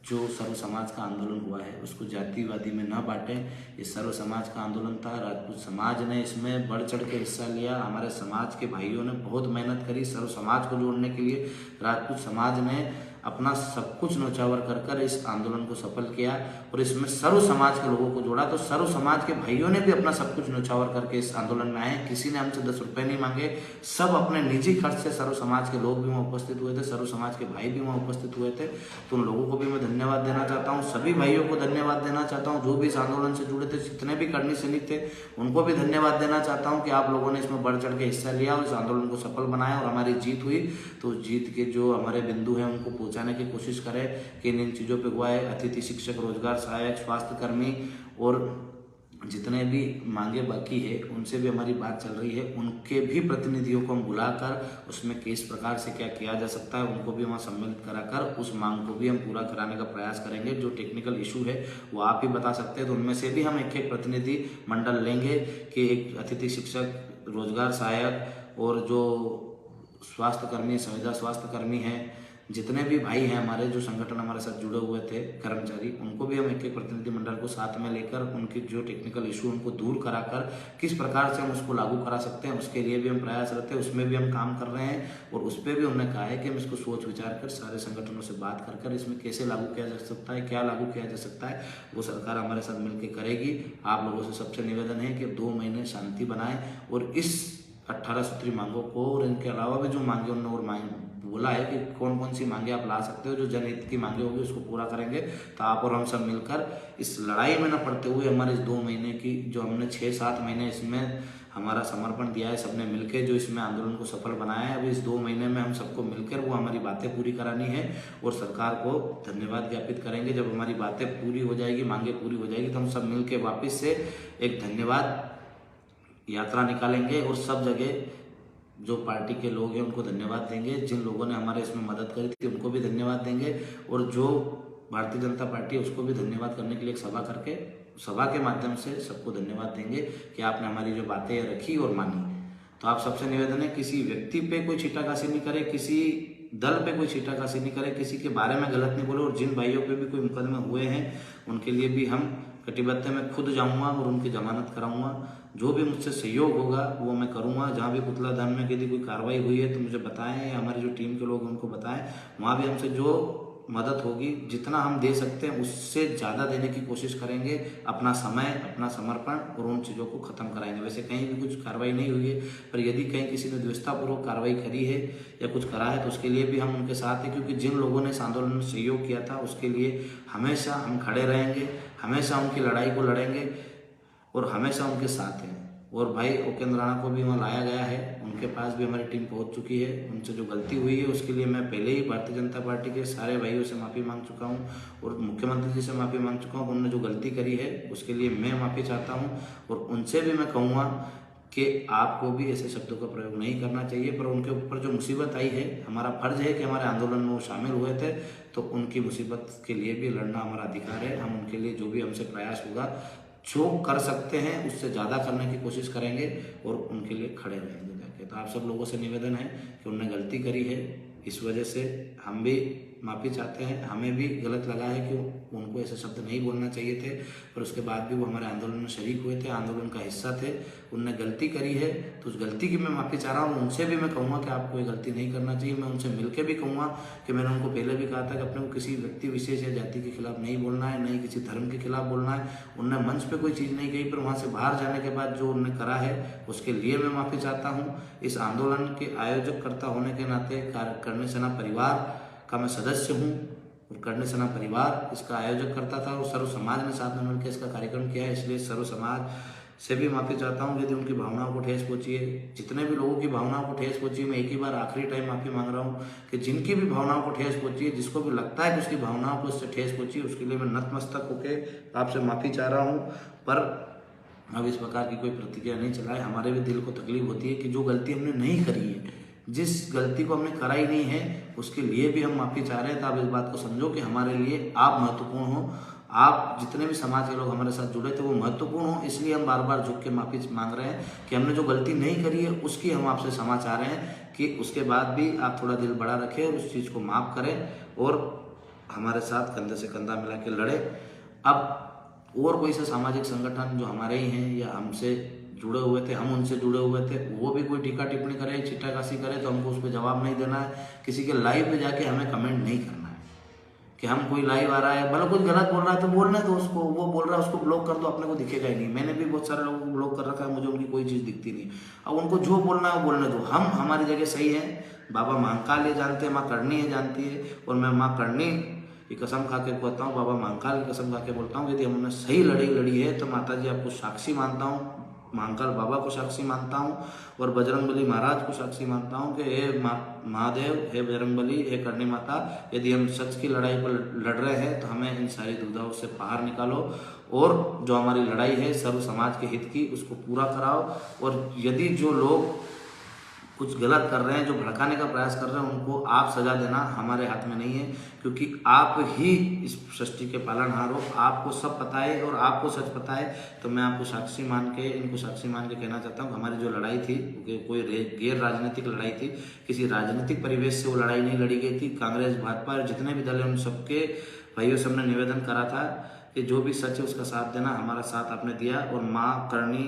जो सर्व समाज का आंदोलन हुआ है उसको जातिवादी में न बांटें। इस सर्व समाज का आंदोलन था, राजपूत समाज ने इसमें बढ़ चढ़ के हिस्सा लिया, हमारे समाज के भाइयों ने बहुत मेहनत करी सर्व समाज को जोड़ने के लिए। राजपूत समाज ने अपना सब कुछ न्यौछावर कर कर इस आंदोलन को सफल किया और इसमें सर्व समाज के लोगों को जोड़ा। तो सर्व समाज के भाइयों ने भी अपना सब कुछ न्यौछावर करके इस आंदोलन में आए। किसी ने हमसे 10 रुपए नहीं मांगे, सब अपने निजी खर्च से सर्व समाज के लोग भी वहाँ उपस्थित हुए थे, सर्व समाज के भाई भी वहाँ उपस्थित हुए थे। तो उन लोगों को भी मैं धन्यवाद देना चाहता हूँ, सभी भाइयों को धन्यवाद देना चाहता हूँ जो भी इस आंदोलन से जुड़े थे, जितने भी कर्मी सैनिक थे उनको भी धन्यवाद देना चाहता हूँ कि आप लोगों ने इसमें बढ़ चढ़ के हिस्सा लिया और इस आंदोलन को सफल बनाया और हमारी जीत हुई। तो जीत के जो हमारे बिंदु हैं उनको पहुँचाने की कोशिश कि इन चीज़ों पे हुआ है। अतिथि शिक्षक, रोजगार सहायक, स्वास्थ्य कर्मी और जितने भी मांगे बाकी है उनसे भी हमारी बात चल रही है, उनके भी प्रतिनिधियों को हम बुलाकर उसमें किस प्रकार से क्या किया जा सकता है उनको भी वहाँ सम्मिलित कराकर उस मांग को भी हम पूरा कराने का प्रयास करेंगे। जो टेक्निकल इशू है वो आप ही बता सकते हैं, तो उनमें से भी हम एक एक प्रतिनिधि मंडल लेंगे कि एक अतिथि शिक्षक, रोजगार सहायक और जो स्वास्थ्य कर्मी, संविदा स्वास्थ्य कर्मी हैं, जितने भी भाई हैं हमारे जो संगठन हमारे साथ जुड़े हुए थे कर्मचारी, उनको भी हम एक एक प्रतिनिधि मंडल को साथ में लेकर उनकी जो टेक्निकल इशू उनको दूर कराकर किस प्रकार से हम उसको लागू करा सकते हैं उसके लिए भी हम प्रयासरत हैं, उसमें भी हम काम कर रहे हैं। और उस पर भी उन्होंने कहा है कि हम इसको सोच विचार कर सारे संगठनों से बात कर इसमें कैसे लागू किया जा सकता है, क्या लागू किया जा सकता है, वो सरकार हमारे साथ मिलकर करेगी। आप लोगों से सबसे निवेदन है कि 2 महीने शांति बनाएं और इस 18 सूत्री मांगों को और इनके अलावा भी जो मांगे उन्होंने और मांग बोला है कि कौन कौन सी मांगे आप ला सकते हो, जो जनहित की मांगे होगी उसको पूरा करेंगे। तो आप और हम सब मिलकर इस लड़ाई में न पड़ते हुए हमारे इस 2 महीने की जो हमने 6-7 महीने इसमें हमारा समर्पण दिया है सबने मिलकर, जो इसमें आंदोलन को सफल बनाया है, अभी इस 2 महीने में हम सबको मिलकर वो हमारी बातें पूरी करानी है और सरकार को धन्यवाद ज्ञापित करेंगे। जब हमारी बातें पूरी हो जाएगी, मांगे पूरी हो जाएगी, तो हम सब मिलकर वापस से एक धन्यवाद यात्रा निकालेंगे और सब जगह जो पार्टी के लोग हैं उनको धन्यवाद देंगे, जिन लोगों ने हमारे इसमें मदद करी थी उनको भी धन्यवाद देंगे और जो भारतीय जनता पार्टी है उसको भी धन्यवाद करने के लिए एक सभा करके सभा के माध्यम से सबको धन्यवाद देंगे कि आपने हमारी जो बातें रखी और मानी। तो आप सबसे निवेदन है किसी व्यक्ति पे कोई छींटाकशी नहीं करे, किसी दल पे कोई छींटाकशी नहीं करे, किसी के बारे में गलत नहीं बोले और जिन भाइयों पे भी कोई मुकदमे हुए हैं उनके लिए भी हम कटिबद्ध है, मैं खुद जाऊंगा और उनकी जमानत कराऊंगा। जो भी मुझसे सहयोग होगा वो मैं करूंगा। जहाँ भी पुतला दान में यदि कोई कार्रवाई हुई है तो मुझे बताएं या हमारी जो टीम के लोग हैं उनको बताएं, वहाँ भी हमसे जो मदद होगी जितना हम दे सकते हैं उससे ज़्यादा देने की कोशिश करेंगे, अपना समय, अपना समर्पण और उन चीज़ों को ख़त्म कराएंगे। वैसे कहीं भी कुछ कार्रवाई नहीं हुई है, पर यदि कहीं किसी ने द्वेषतापूर्वक कार्रवाई करी है या कुछ करा है तो उसके लिए भी हम उनके साथ हैं, क्योंकि जिन लोगों ने इस आंदोलन में सहयोग किया था उसके लिए हमेशा हम खड़े रहेंगे, हमेशा उनकी लड़ाई को लड़ेंगे और हमेशा उनके साथ हैं। और भाई उपेंद्र राणा को भी वहाँ लाया गया है, उनके पास भी हमारी टीम पहुँच चुकी है। उनसे जो गलती हुई है उसके लिए मैं पहले ही भारतीय जनता पार्टी के सारे भाइयों से माफ़ी मांग चुका हूँ और मुख्यमंत्री जी से माफ़ी मांग चुका हूँ। उन्होंने जो गलती करी है उसके लिए मैं माफ़ी चाहता हूँ और उनसे भी मैं कहूँगा कि आपको भी ऐसे शब्दों का प्रयोग नहीं करना चाहिए। पर उनके ऊपर जो मुसीबत आई है, हमारा फर्ज है कि हमारे आंदोलन में वो शामिल हुए थे, तो उनकी मुसीबत के लिए भी लड़ना हमारा अधिकार है। हम उनके लिए जो भी हमसे प्रयास होगा, जो कर सकते हैं उससे ज़्यादा करने की कोशिश करेंगे और उनके लिए खड़े रहेंगे जाके। तो आप सब लोगों से निवेदन है कि उन्होंने गलती करी है, इस वजह से हम भी माफ़ी चाहते हैं। हमें भी गलत लगा है कि उनको ऐसे शब्द नहीं बोलना चाहिए थे, पर उसके बाद भी वो हमारे आंदोलन में शरीक हुए थे, आंदोलन का हिस्सा थे, उनने गलती करी है तो उस गलती की मैं माफ़ी चाह रहा हूँ। उनसे भी मैं कहूँगा कि आपको ये गलती नहीं करना चाहिए। मैं उनसे मिलकर भी कहूँगा कि मैंने उनको पहले भी कहा था कि अपने को किसी व्यक्ति विशेष या जाति के खिलाफ नहीं बोलना है, नहीं किसी धर्म के खिलाफ बोलना है। उनने मंच पर कोई चीज़ नहीं कही, पर वहाँ से बाहर जाने के बाद जो उन्होंने करा है उसके लिए मैं माफ़ी चाहता हूँ। इस आंदोलन के आयोजककर्ता होने के नाते करणी सेना परिवार का मैं सदस्य हूँ और करणी सेना परिवार इसका आयोजक करता था और सर्व समाज ने साथ में मिलकर इसका कार्यक्रम किया है, इसलिए सर्व समाज से भी माफ़ी चाहता हूँ यदि उनकी भावनाओं को ठेस पहुँची है। जितने भी लोगों की भावनाओं को ठेस पहुँची है, मैं एक ही बार आखिरी टाइम माफ़ी मांग रहा हूँ कि जिनकी भी भावनाओं को ठेस पहुँची है, जिसको भी लगता है कि उसकी भावनाओं को उससे ठेस पहुँची, उसके लिए मैं नतमस्तक होकर आपसे माफ़ी चाह रहा हूँ। पर अब इस प्रकार की कोई प्रतिक्रिया नहीं चलाए। हमारे भी दिल को तकलीफ होती है कि जो गलती हमने नहीं करी है, जिस गलती को हमने करा ही नहीं है, उसके लिए भी हम माफ़ी चाह रहे हैं। तो आप इस बात को समझो कि हमारे लिए आप महत्वपूर्ण हो, आप जितने भी समाज के लोग हमारे साथ जुड़े थे वो महत्वपूर्ण हो, इसलिए हम बार बार झुक के माफ़ी मांग रहे हैं कि हमने जो गलती नहीं करी है उसकी हम आपसे क्षमा चाह रहे हैं कि उसके बाद भी आप थोड़ा दिल बड़ा रखें और उस चीज़ को माफ़ करें और हमारे साथ कंधे से कंधा मिला के लड़े। अब और कोई से सामाजिक संगठन जो हमारे ही हैं या हमसे जुड़े हुए थे, हम उनसे जुड़े हुए थे, वो भी कोई टीका टिप्पणी करे, छींटाकशी करे तो हमको उस पर जवाब नहीं देना है। किसी के लाइव पे जाके हमें कमेंट नहीं करना है कि हम कोई लाइव आ रहा है, भले कुछ गलत बोल रहा है तो बोलने दो उसको, वो बोल रहा है उसको ब्लॉक कर दो, अपने को दिखेगा ही नहीं। मैंने भी बहुत सारे लोगों को ब्लॉक कर रखा है, मुझे उनकी कोई चीज़ दिखती नहीं। अब उनको जो बोलना है वो बोलने दो, हम हमारी जगह सही है। बाबा महाकाल ये जानते हैं, माँ करनी है जानती है, और मैं माँ करनी की कसम खा के कहता हूँ, बाबा महाकाल की कसम खा के बोलता हूँ, यदि हमने सही लड़ी है तो माता जी आपको साक्षी मानता हूँ, महाकाल बाबा को साक्षी मानता हूँ और बजरंगबली महाराज को साक्षी मानता हूँ कि हे महादेव, हे बजरंगबली, हे करणी माता, यदि हम सच की लड़ाई पर लड़ रहे हैं तो हमें इन सारी दुविधाओं से बाहर निकालो और जो हमारी लड़ाई है सर्व समाज के हित की उसको पूरा कराओ। और यदि जो लोग कुछ गलत कर रहे हैं, जो भड़काने का प्रयास कर रहे हैं, उनको आप सजा देना हमारे हाथ में नहीं है, क्योंकि आप ही इस सृष्टि के पालनहार हो, आपको सब पता है और आपको सच पता है। तो मैं आपको साक्षी मान के, इनको साक्षी मान के कहना चाहता हूँ हमारी जो लड़ाई थी कोई गैर राजनीतिक लड़ाई थी, किसी राजनीतिक परिवेश से वो लड़ाई नहीं लड़ी गई थी। कांग्रेस, भाजपा, जितने भी दल हैं उन सबके भाइयों से हमने निवेदन करा था कि जो भी सच है उसका साथ देना। हमारा साथ आपने दिया और माँ करणी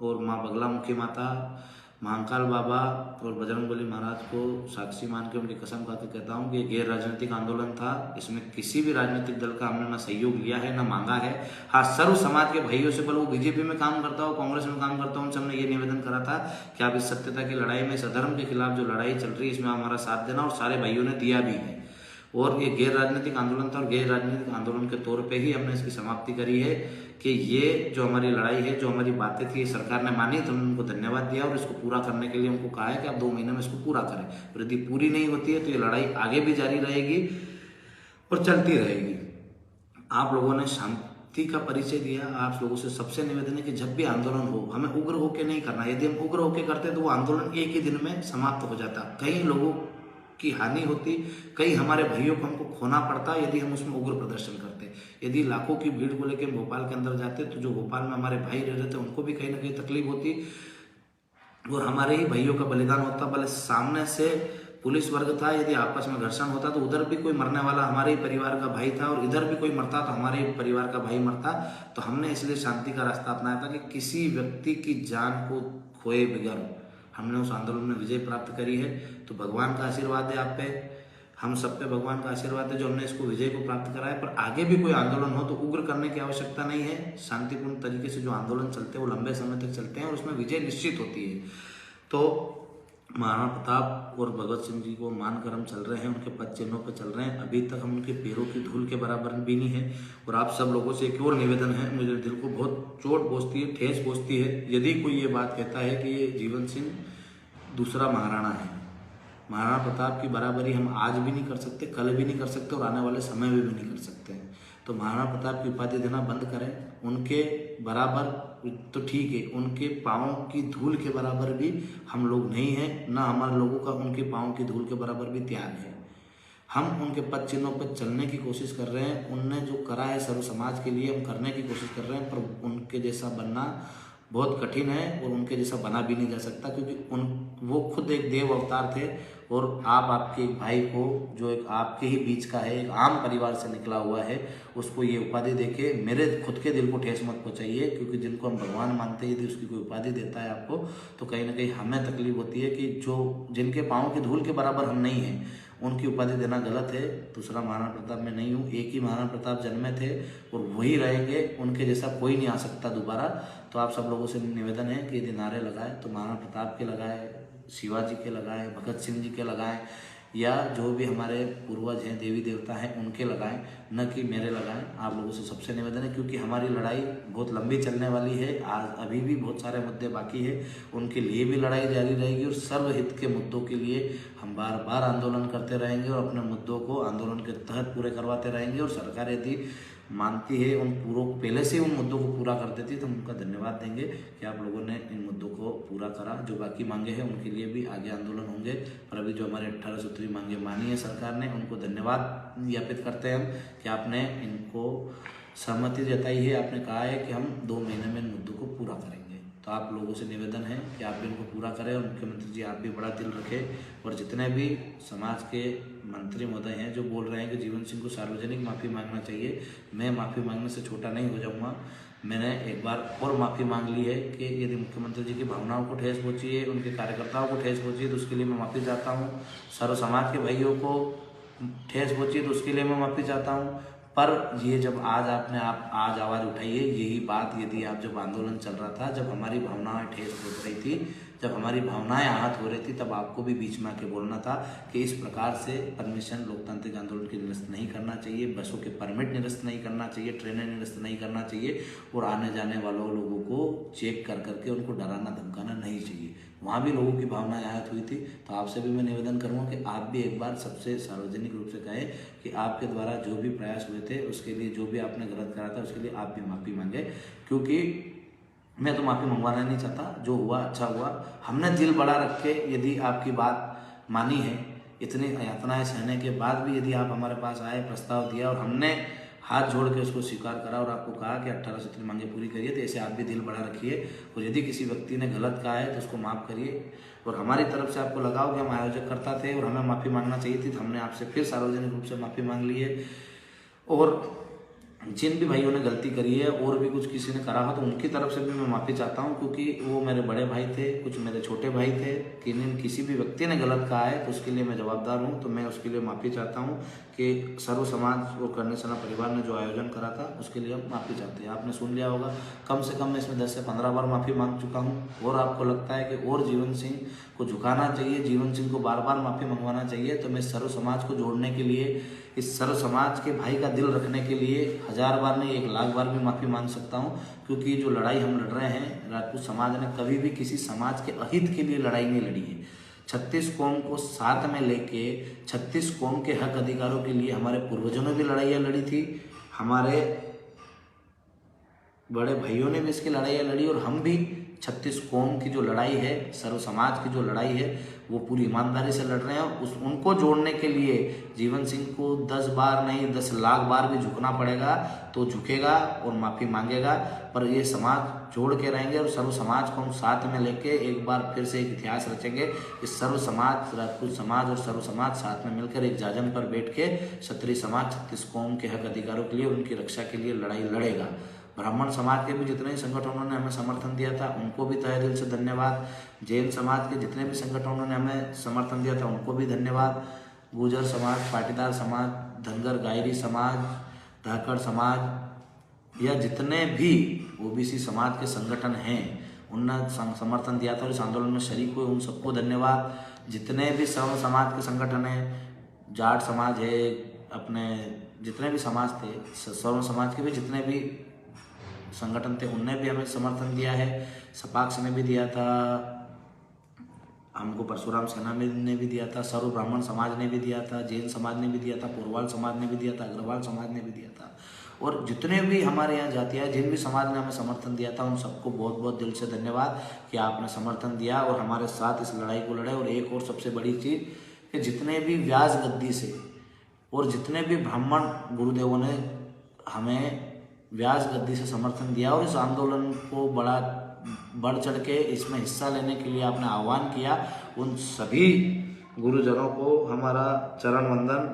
और माँ बगलामुखी माता, महाकाल बाबा और बजरंगबली महाराज को साक्षी मान के उनकी कसम खा के कहता हूँ कि गैर राजनीतिक आंदोलन था। इसमें किसी भी राजनीतिक दल का हमने ना सहयोग लिया है ना मांगा है। हाँ, सर्व समाज के भाइयों से, भले वो बीजेपी में काम करता हो, कांग्रेस में काम करता हो, उनसे हमने ये निवेदन करा था कि आप इस सत्यता की लड़ाई में, इस अधर्म के खिलाफ जो लड़ाई चल रही है इसमें हमारा साथ देना, और सारे भाइयों ने दिया भी है। और ये गैर राजनीतिक आंदोलन था और गैर राजनीतिक आंदोलन के तौर पे ही हमने इसकी समाप्ति करी है कि ये जो हमारी लड़ाई है, जो हमारी बातें थी, सरकार ने मानी तो हमने उनको धन्यवाद दिया और इसको पूरा करने के लिए उनको कहा है कि आप 2 महीने में इसको पूरा करें। और यदि पूरी नहीं होती है तो ये लड़ाई आगे भी जारी रहेगी और चलती रहेगी। आप लोगों ने शांति का परिचय दिया। आप लोगों से सबसे निवेदन है कि जब भी आंदोलन हो हमें उग्र होकर नहीं करना। यदि हम उग्र होकर करते तो वो आंदोलन एक ही दिन में समाप्त हो जाता, कई लोगों की हानि होती, कई हमारे भाइयों को हमको खोना पड़ता यदि हम उसमें उग्र प्रदर्शन करते। यदि लाखों की भीड़ को लेकर भोपाल के अंदर जाते तो जो भोपाल में हमारे भाई रह रहे थे उनको भी कहीं ना कहीं तकलीफ होती और हमारे ही भाइयों का बलिदान होता। भले सामने से पुलिस वर्ग था, यदि आपस में घर्षण होता तो उधर भी कोई मरने वाला हमारे ही परिवार का भाई था और इधर भी कोई मरता तो हमारे ही परिवार का भाई मरता। तो हमने इसलिए शांति का रास्ता अपनाया था कि किसी व्यक्ति की जान को खोए बगैर हमने उस आंदोलन में विजय प्राप्त करी है। तो भगवान का आशीर्वाद है आप पे, हम सब पे भगवान का आशीर्वाद है जो हमने इसको विजय को प्राप्त करा है। पर आगे भी कोई आंदोलन हो तो उग्र करने की आवश्यकता नहीं है। शांतिपूर्ण तरीके से जो आंदोलन चलते हैं वो लंबे समय तक चलते हैं और उसमें विजय निश्चित होती है। तो महाराणा प्रताप और भगत सिंह जी को मानकर हम चल रहे हैं, उनके पद चिन्हों पर चल रहे हैं। अभी तक हम उनके पैरों की धूल के बराबर भी नहीं है। और आप सब लोगों से एक और निवेदन है, मुझे दिल को बहुत चोट पहुंचती है, ठेस पहुंचती है यदि कोई ये बात कहता है कि ये जीवन सिंह दूसरा महाराणा है। महाराणा प्रताप की बराबरी हम आज भी नहीं कर सकते, कल भी नहीं कर सकते और आने वाले समय में भी नहीं कर सकते हैं। तो महाराणा प्रताप की उपाधि देना बंद करें। उनके बराबर तो ठीक है, उनके पाँव की धूल के बराबर भी हम लोग नहीं हैं, ना हमारे लोगों का उनके पाँव की धूल के बराबर भी त्याग है। हम उनके पद चिन्हों पर चलने की कोशिश कर रहे हैं। उनने जो करा है सर्व समाज के लिए हम करने की कोशिश कर रहे हैं, पर उनके जैसा बनना बहुत कठिन है और उनके जैसा बना भी नहीं जा सकता, क्योंकि वो खुद एक देव अवतार थे। और आप आपके एक भाई को जो एक आपके ही बीच का है, एक आम परिवार से निकला हुआ है, उसको ये उपाधि देके मेरे खुद के दिल को ठेस मत पहुंचाइए। क्योंकि जिनको हम भगवान मानते हैं यदि उसकी कोई उपाधि देता है आपको तो कहीं ना कहीं हमें तकलीफ होती है कि जो जिनके पाँव की धूल के बराबर हम नहीं हैं उनकी उपाधि देना गलत है। दूसरा महाराणा प्रताप में नहीं हूँ, एक ही महाराणा प्रताप जन्मे थे और वही रहेंगे, उनके जैसा कोई नहीं आ सकता दोबारा। तो आप सब लोगों से निवेदन है कि यदि नारे लगाए तो महाराणा प्रताप के लगाए, शिवाजी के लगाए, भगत सिंह जी के लगाएं, या जो भी हमारे पूर्वज हैं, देवी देवता हैं, उनके लगाएं, न कि मेरे लगाएं। आप लोगों से सबसे निवेदन है, क्योंकि हमारी लड़ाई बहुत लंबी चलने वाली है। आज अभी भी बहुत सारे मुद्दे बाकी है, उनके लिए भी लड़ाई जारी रहेगी और सर्वहित के मुद्दों के लिए हम बार बार आंदोलन करते रहेंगे और अपने मुद्दों को आंदोलन के तहत पूरे करवाते रहेंगे। और सरकार यदि मानती है उन पूरों पहले से उन मुद्दों को पूरा कर देती तो हम उनका धन्यवाद देंगे कि आप लोगों ने इन मुद्दों को पूरा करा। जो बाकी मांगे हैं उनके लिए भी आगे आंदोलन होंगे, पर अभी जो हमारे 18 सूत्री मांगे मानी है सरकार ने, उनको धन्यवाद ज्ञापित करते हैं हम कि आपने इनको सहमति जताई है। आपने कहा है कि हम 2 महीने में इन मुद्दों को पूरा करेंगे। तो आप लोगों से निवेदन है कि आप भी इनको पूरा करें और मुख्यमंत्री जी आप भी बड़ा दिल रखें। और जितने भी समाज के मंत्री महोदय हैं जो बोल रहे हैं कि जीवन सिंह को सार्वजनिक माफ़ी मांगना चाहिए, मैं माफ़ी मांगने से छोटा नहीं हो जाऊंगा। मैंने एक बार और माफ़ी मांग ली है कि यदि मुख्यमंत्री जी की भावनाओं को ठेस पहुंची है, उनके कार्यकर्ताओं को ठेस पहुंची है तो उसके लिए मैं माफ़ी चाहता हूँ। सर्व समाज के भाइयों को ठेस पहुंची तो उसके लिए मैं माफ़ी चाहता हूँ। पर ये जब आज आपने आवाज़ उठाई है, यही बात यदि आप जब आंदोलन चल रहा था, जब हमारी भावनाएं ठेस पहुंच रही थी, जब हमारी भावनाएं आहत हो रही थी, तब आपको भी बीच में आके बोलना था कि इस प्रकार से परमिशन लोकतांत्रिक आंदोलन की निरस्त नहीं करना चाहिए, बसों के परमिट निरस्त नहीं करना चाहिए, ट्रेनें निरस्त नहीं करना चाहिए और आने जाने वालों लोगों को चेक कर करके उनको डराना धमकाना नहीं चाहिए। वहाँ भी लोगों की भावनाएं आहत हुई थी। तो आपसे भी मैं निवेदन करूँगा कि आप भी एक बार सबसे सार्वजनिक रूप से कहें कि आपके द्वारा जो भी प्रयास हुए थे उसके लिए, जो भी आपने गलत करा था उसके लिए आप भी माफ़ी मांगे, क्योंकि मैं तो माफ़ी मंगवाना नहीं चाहता। जो हुआ अच्छा हुआ। हमने दिल बड़ा रख के यदि आपकी बात मानी है, इतनी यातनाएं सहने के बाद भी यदि आप हमारे पास आए, प्रस्ताव दिया और हमने हाथ जोड़ के उसको स्वीकार करा और आपको कहा कि 18 सूत्री मांगे पूरी करिए, तो ऐसे आप भी दिल बड़ा रखिए और यदि किसी व्यक्ति ने गलत कहा है तो उसको माफ़ करिए। और हमारी तरफ से आपको लगाओ कि हम आयोजक करता थे और हमें माफ़ी मांगना चाहिए थी, तो हमने आपसे फिर सार्वजनिक रूप से माफ़ी मांग ली है। और जिन भी भाइयों ने गलती करी है और भी कुछ किसी ने करा हो तो उनकी तरफ से भी मैं माफ़ी चाहता हूं, क्योंकि वो मेरे बड़े भाई थे, कुछ मेरे छोटे भाई थे। किसी भी व्यक्ति ने गलत कहा है तो उसके लिए मैं जवाबदार हूं, तो मैं उसके लिए माफ़ी चाहता हूं कि सर्व समाज और करने सना परिवार ने जो आयोजन करा था उसके लिए हम माफ़ी चाहते हैं। आपने सुन लिया होगा, कम से कम मैं इसमें 10 से 15 बार माफ़ी मांग चुका हूँ। और आपको लगता है कि और जीवन सिंह को झुकाना चाहिए, जीवन सिंह को बार बार माफ़ी मंगवाना चाहिए, तो मैं सर्व समाज को जोड़ने के लिए, इस सर्व समाज के भाई का दिल रखने के लिए 1000 बार नहीं 1,00,000 बार भी माफ़ी मांग सकता हूँ। क्योंकि जो लड़ाई हम लड़ रहे हैं, राजपूत समाज ने कभी भी किसी समाज के अहित के लिए लड़ाई नहीं लड़ी है। 36 कौम को साथ में लेके 36 कौम के हक अधिकारों के लिए हमारे पूर्वजों ने भी लड़ाइयाँ लड़ी थी, हमारे बड़े भाइयों ने भी इसकी लड़ाइयाँ लड़ी, और हम भी 36 कौम की जो लड़ाई है, सर्व समाज की जो लड़ाई है, वो पूरी ईमानदारी से लड़ रहे हैं। उनको जोड़ने के लिए जीवन सिंह को 10 बार नहीं 10 लाख बार भी झुकना पड़ेगा तो झुकेगा और माफ़ी मांगेगा। पर ये समाज जोड़ के रहेंगे और सर्व समाज को हम साथ में लेके एक बार फिर से एक इतिहास रचेंगे। इस सर्व समाज, राजपूत समाज और सर्व समाज साथ में मिलकर एक जाजम पर बैठ के क्षत्रिय समाज 36 कौम के हक अधिकारों के लिए, उनकी रक्षा के लिए लड़ाई लड़ेगा। ब्राह्मण समाज के भी जितने संगठनों ने हमें समर्थन दिया था उनको भी तहे दिल से धन्यवाद। जैन समाज के जितने भी संगठनों ने हमें समर्थन दिया था उनको भी धन्यवाद। गुर्जर समाज, पाटीदार समाज, धनगर गायरी समाज, धाकड़ समाज या जितने भी ओबीसी समाज के संगठन हैं उन्होंने समर्थन दिया था और इस आंदोलन में शरीक हुए, उन सबको धन्यवाद। जितने भी सर्व समाज के संगठन हैं, जाट समाज है, अपने जितने भी समाज थे, सर्व समाज के भी जितने भी संगठन थे उनने भी हमें समर्थन दिया है। सपाक्स ने भी दिया था हमको, परशुराम सेना ने भी दिया था, सर्व ब्राह्मण समाज ने भी दिया था, जैन समाज ने भी दिया था, पोरवाल समाज ने भी दिया था, अग्रवाल समाज ने भी दिया था। और जितने भी हमारे यहाँ जातियाँ हैं, जिन भी समाज ने हमें समर्थन दिया था, उन सबको बहुत बहुत दिल से धन्यवाद कि आपने समर्थन दिया और हमारे साथ इस लड़ाई को लड़े। और एक और सबसे बड़ी चीज़ कि जितने भी व्यास गद्दी से और जितने भी ब्राह्मण गुरुदेवों ने हमें व्यास गद्दी से समर्थन दिया और इस आंदोलन को बढ़ चढ़ के इसमें हिस्सा लेने के लिए आपने आह्वान किया, उन सभी गुरुजनों को हमारा चरण वंदन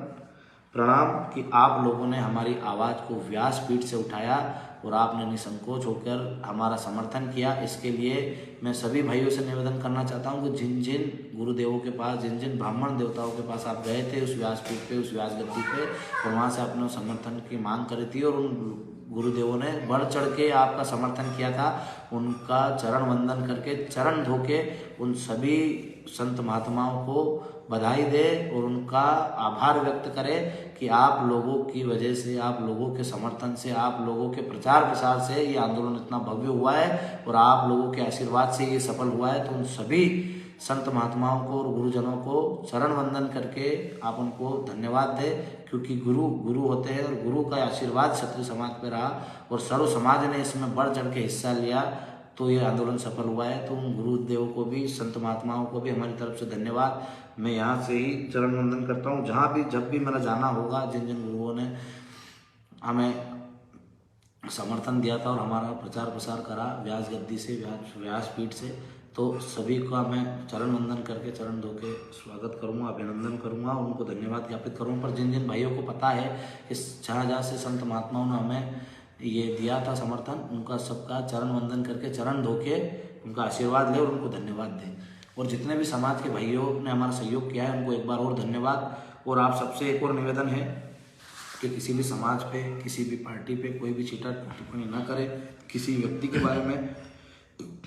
प्रणाम कि आप लोगों ने हमारी आवाज़ को व्यासपीठ से उठाया और आपने निसंकोच होकर हमारा समर्थन किया। इसके लिए मैं सभी भाइयों से निवेदन करना चाहता हूँ कि जिन जिन गुरुदेवों के पास, जिन जिन ब्राह्मण देवताओं के पास आप गए थे उस व्यासपीठ पे, उस व्यास गद्दी पे, और वहाँ से आपने समर्थन की मांग करी थी और उन गुरुदेवों ने बढ़ चढ़ के आपका समर्थन किया था, उनका चरण वंदन करके, चरण धो के उन सभी संत महात्माओं को बधाई दे और उनका आभार व्यक्त करे कि आप लोगों की वजह से, आप लोगों के समर्थन से, आप लोगों के प्रचार प्रसार से ये आंदोलन इतना भव्य हुआ है और आप लोगों के आशीर्वाद से ये सफल हुआ है। तो उन सभी संत महात्माओं को और गुरुजनों को चरण वंदन करके आप उनको धन्यवाद दें, क्योंकि गुरु गुरु होते हैं और गुरु का आशीर्वाद क्षत्रिय समाज पर रहा और सर्व समाज ने इसमें बढ़ चढ़ के हिस्सा लिया तो ये आंदोलन सफल हुआ है। तो उन गुरुदेव को भी, संत महात्माओं को भी हमारी तरफ से धन्यवाद। मैं यहाँ से ही चरण वंदन करता हूँ। जहाँ भी जब भी मेरा जाना होगा, जिन जिन गुरुओं ने हमें समर्थन दिया था और हमारा प्रचार प्रसार करा व्यास गद्दी से, व्यासपीठ से, तो सभी का मैं चरण वंदन करके, चरण धो के स्वागत करूँगा, अभिनंदन करूँगा और उनको धन्यवाद ज्ञापित करूँगा। पर जिन जिन भाइयों को पता है इस जहाँ से संत महात्माओं ने हमें ये दिया था समर्थन, उनका सबका चरण वंदन करके, चरण धो के उनका आशीर्वाद ले और उनको धन्यवाद दें। और जितने भी समाज के भाइयों ने हमारा सहयोग किया है उनको एक बार और धन्यवाद। और आप सबसे एक और निवेदन है कि किसी भी समाज पे, किसी भी पार्टी पे कोई भी छीटा टिप्पणी ना करे, किसी व्यक्ति के बारे में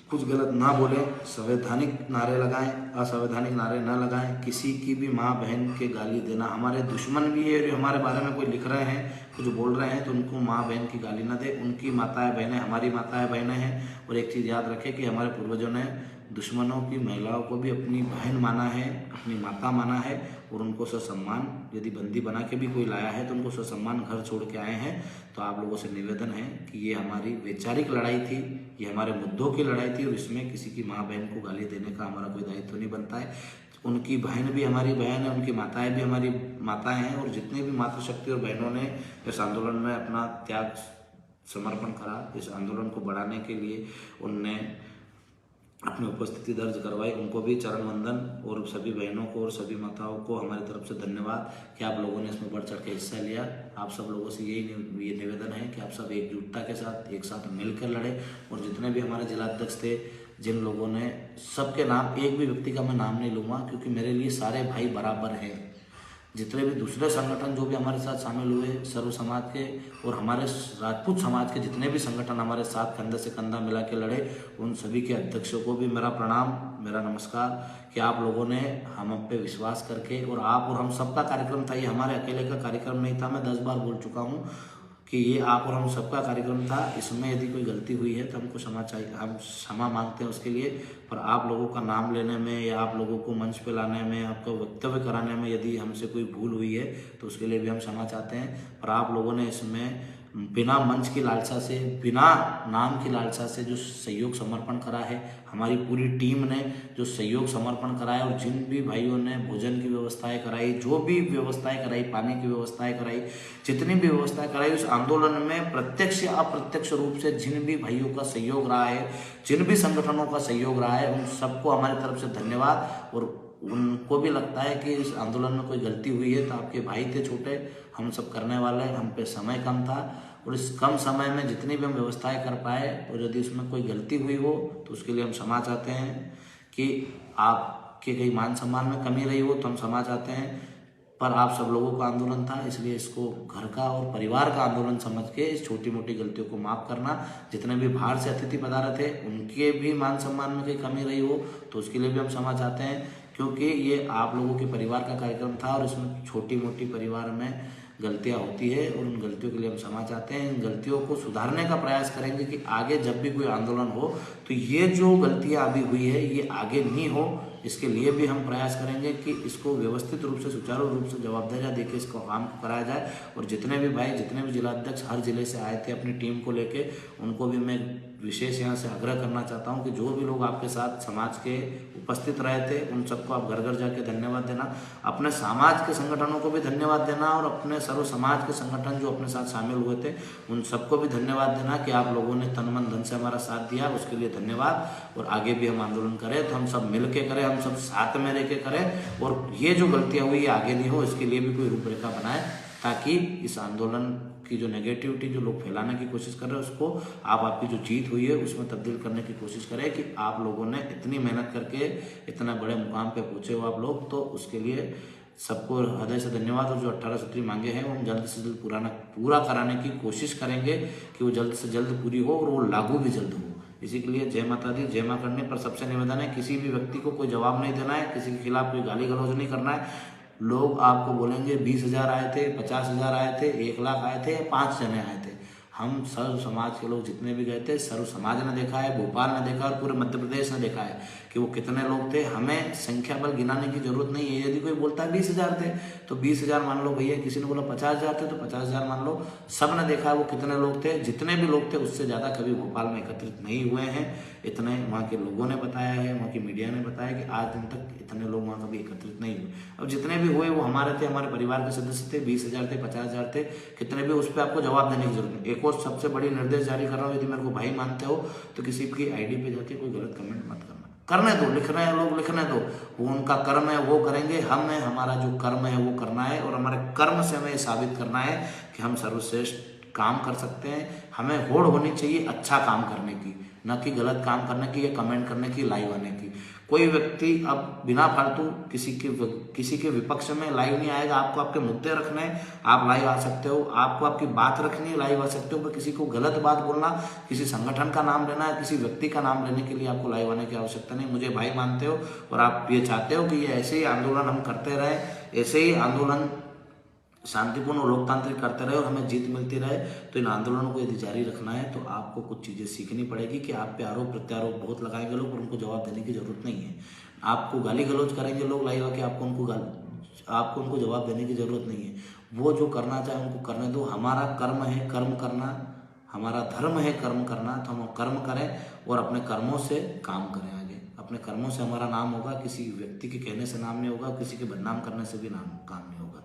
कुछ गलत ना बोलें, संवैधानिक नारे लगाएं, असंवैधानिक नारे ना लगाएं। किसी की भी माँ बहन के गाली देना, हमारे दुश्मन भी है जो हमारे बारे में कोई लिख रहे हैं, कुछ बोल रहे हैं, तो उनको माँ बहन की गाली ना दे। उनकी माताएं बहनें हमारी माताएं बहनें हैं। और एक चीज़ याद रखें कि हमारे पूर्वजों ने दुश्मनों की महिलाओं को भी अपनी बहन माना है, अपनी माता माना है, और उनको ससम्मान, यदि बंदी बना के भी कोई लाया है तो उनको ससम्मान घर छोड़ के आए हैं। तो आप लोगों से निवेदन है कि ये हमारी वैचारिक लड़ाई थी, ये हमारे मुद्दों की लड़ाई थी, और इसमें किसी की माँ बहन को गाली देने का हमारा कोई दायित्व नहीं बनता है। उनकी बहन भी हमारी बहन है, उनकी माताएं भी हमारी माताएं हैं, और जितने भी मातृशक्ति और बहनों ने इस आंदोलन में अपना त्याग समर्पण करा, इस आंदोलन को बढ़ाने के लिए उनने अपनी उपस्थिति दर्ज करवाई, उनको भी चरण वंदन, और सभी बहनों को और सभी माताओं को हमारी तरफ से धन्यवाद कि आप लोगों ने इसमें बढ़ चढ़ के हिस्सा लिया। आप सब लोगों से यही निवेदन है कि आप सब एकजुटता के साथ एक साथ मिलकर लड़े। और जितने भी हमारे जिलाध्यक्ष थे, जिन लोगों ने, सबके नाम, एक भी व्यक्ति का मैं नाम नहीं लूँगा क्योंकि मेरे लिए सारे भाई बराबर हैं। जितने भी दूसरे संगठन जो भी हमारे साथ शामिल हुए, सर्व समाज के और हमारे राजपूत समाज के जितने भी संगठन हमारे साथ कंधे से कंधा मिला के लड़े, उन सभी के अध्यक्षों को भी मेरा प्रणाम, मेरा नमस्कार कि आप लोगों ने हम पे विश्वास करके, और आप और हम सबका कार्यक्रम था, ये हमारे अकेले का कार्यक्रम नहीं था। मैं 10 बार बोल चुका हूँ कि ये आप और हम सबका कार्यक्रम था। इसमें यदि कोई गलती हुई है तो हमको क्षमा चाहिए, हम क्षमा मांगते हैं उसके लिए। पर आप लोगों का नाम लेने में या आप लोगों को मंच पे लाने में, आपको वक्तव्य कराने में यदि हमसे कोई भूल हुई है तो उसके लिए भी हम क्षमा चाहते हैं। पर आप लोगों ने इसमें बिना मंच की लालसा से, बिना नाम की लालसा से जो सहयोग समर्पण करा है, हमारी पूरी टीम ने जो सहयोग समर्पण कराया, और जिन भी भाइयों ने भोजन की व्यवस्थाएं कराई, जो भी व्यवस्थाएं कराई, पानी की व्यवस्थाएं कराई, जितनी भी व्यवस्थाएं कराई, उस आंदोलन में प्रत्यक्ष या अप्रत्यक्ष रूप से जिन भी भाइयों का सहयोग रहा है, जिन भी संगठनों का सहयोग रहा है, उन सबको हमारी तरफ से धन्यवाद। और उनको भी लगता है कि इस आंदोलन में कोई गलती हुई है तो आपके भाई थे छोटे, हम सब करने वाले, हम पे समय कम था, और इस कम समय में जितनी भी हम व्यवस्थाएं कर पाए, और यदि उसमें कोई गलती हुई हो तो उसके लिए हम क्षमा चाहते हैं कि आपके कहीं मान सम्मान में कमी रही हो तो हम क्षमा चाहते हैं। पर आप सब लोगों का आंदोलन था, इसलिए इसको घर का और परिवार का आंदोलन समझ के इस छोटी मोटी गलतियों को माफ़ करना। जितने भी बाहर से अतिथि पधारे थे उनके भी मान सम्मान में कहीं कमी रही हो तो उसके लिए भी हम क्षमा चाहते हैं, क्योंकि ये आप लोगों के परिवार का कार्यक्रम था और इसमें छोटी मोटी परिवार में गलतियां होती है, और उन गलतियों के लिए हम क्षमा चाहते हैं। इन गलतियों को सुधारने का प्रयास करेंगे कि आगे जब भी कोई आंदोलन हो तो ये जो गलतियां अभी हुई है ये आगे नहीं हो, इसके लिए भी हम प्रयास करेंगे कि इसको व्यवस्थित रूप से, सुचारू रूप से जवाबदारियां देकर इसको काम को कराया जाए। और जितने भी भाई, जितने भी जिलाध्यक्ष हर जिले से आए थे अपनी टीम को लेके, उनको भी मैं विशेष यहाँ से आग्रह करना चाहता हूँ कि जो भी लोग आपके साथ समाज के उपस्थित रहे थे उन सबको आप घर घर जाके धन्यवाद देना, अपने समाज के संगठनों को भी धन्यवाद देना, और अपने सर्व समाज के संगठन जो अपने साथ शामिल हुए थे उन सबको भी धन्यवाद देना कि आप लोगों ने तन मन धन से हमारा साथ दिया, उसके लिए धन्यवाद। और आगे भी हम आंदोलन करें तो हम सब मिल के करें, हम सब साथ में रह के करें, और ये जो गलतियाँ हुई आगे नहीं हो इसके लिए भी कोई रूपरेखा बनाए, ताकि इस आंदोलन की जो नेगेटिविटी जो लोग फैलाने की कोशिश कर रहे हैं उसको आप, आपकी जो जीत हुई है उसमें तब्दील करने की कोशिश करें कि आप लोगों ने इतनी मेहनत करके इतना बड़े मुकाम पे पहुंचे हो आप लोग, तो उसके लिए सबको हृदय से धन्यवाद। और जो 18 सूत्री मांगे हैं वो हम जल्द से जल्द पूरा कराने की कोशिश करेंगे कि वो जल्द से जल्द पूरी हो और वो लागू भी जल्द हो। इसी के लिए जय माता दी, जय मां करने पर सबसे निवेदन है, किसी भी व्यक्ति को कोई जवाब नहीं देना है, किसी के खिलाफ कोई गाली गलौज नहीं करना है। लोग आपको बोलेंगे 20,000 आए थे, 50,000 आए थे, 1 लाख आए थे, 5 जने आए थे, हम सर्व समाज के लोग जितने भी गए थे, सर्व समाज ने देखा है, भोपाल ने देखा और पूरे मध्य प्रदेश ने देखा है कि वो कितने लोग थे। हमें संख्या बल गिनाने की जरूरत नहीं है। यदि कोई बोलता है 20,000 थे तो 20,000 मान लो भैया, किसी ने बोला 50,000 थे तो 50,000 मान लो। सब ने देखा है वो कितने लोग थे, जितने भी लोग थे उससे ज़्यादा कभी भोपाल में एकत्रित नहीं हुए हैं। इतने वहाँ के लोगों ने बताया है, वहाँ की मीडिया ने बताया कि आज दिन तक इतने लोग वहाँ कभी एकत्रित नहीं हुए। अब जितने भी हुए वो हमारे थे, हमारे परिवार के सदस्य थे, 20,000 थे, 50,000 थे, कितने भी, उस पर आपको जवाब देने की जरूरत नहीं। एक और सबसे बड़ी निर्देश जारी कर रहा हूँ, यदि मेरे को भाई मानते हो तो किसी की आईडी पे जाके कोई गलत कमेंट मत करना। करने दो, लिख रहे हैं लोग, लिखने दो, वो उनका कर्म है, वो करेंगे। हमें हमारा जो कर्म है वो करना है, और हमारे कर्म से हमें साबित करना है कि हम सर्वश्रेष्ठ काम कर सकते हैं। हमें होड़ होनी चाहिए अच्छा काम करने की, न कि गलत काम करने की या कमेंट करने की, लाइव आने की। कोई व्यक्ति अब बिना फालतू किसी के विपक्ष में लाइव नहीं आएगा। आपको आपके मुद्दे रखने हैं, आप लाइव आ सकते हो। आपको आपकी बात रखनी है, लाइव आ सकते हो। पर किसी को गलत बात बोलना, किसी संगठन का नाम लेना, किसी व्यक्ति का नाम लेने के लिए आपको लाइव आने की आवश्यकता नहीं। मुझे भाई मानते हो और आप ये चाहते हो कि ये ऐसे ही आंदोलन हम करते रहे, ऐसे ही आंदोलन शांतिपूर्ण और लोकतांत्रिक करते रहे और हमें जीत मिलती रहे, तो इन आंदोलनों को यदि जारी रखना है तो आपको कुछ चीज़ें सीखनी पड़ेगी कि आप पे आरोप प्रत्यारोप बहुत लगाएंगे लोग और उनको जवाब देने की जरूरत नहीं है। आपको गाली गलौज करेंगे लोग लाइव आके, आपको उनको जवाब देने की जरूरत नहीं है। वो जो करना चाहे उनको करने दो। हमारा कर्म है कर्म करना, हमारा धर्म है कर्म करना, तो हम कर्म करें और अपने कर्मों से काम करें। आगे अपने कर्मों से हमारा नाम होगा, किसी व्यक्ति के कहने से नाम नहीं होगा, किसी के बदनाम करने से भी नाम काम नहीं होगा।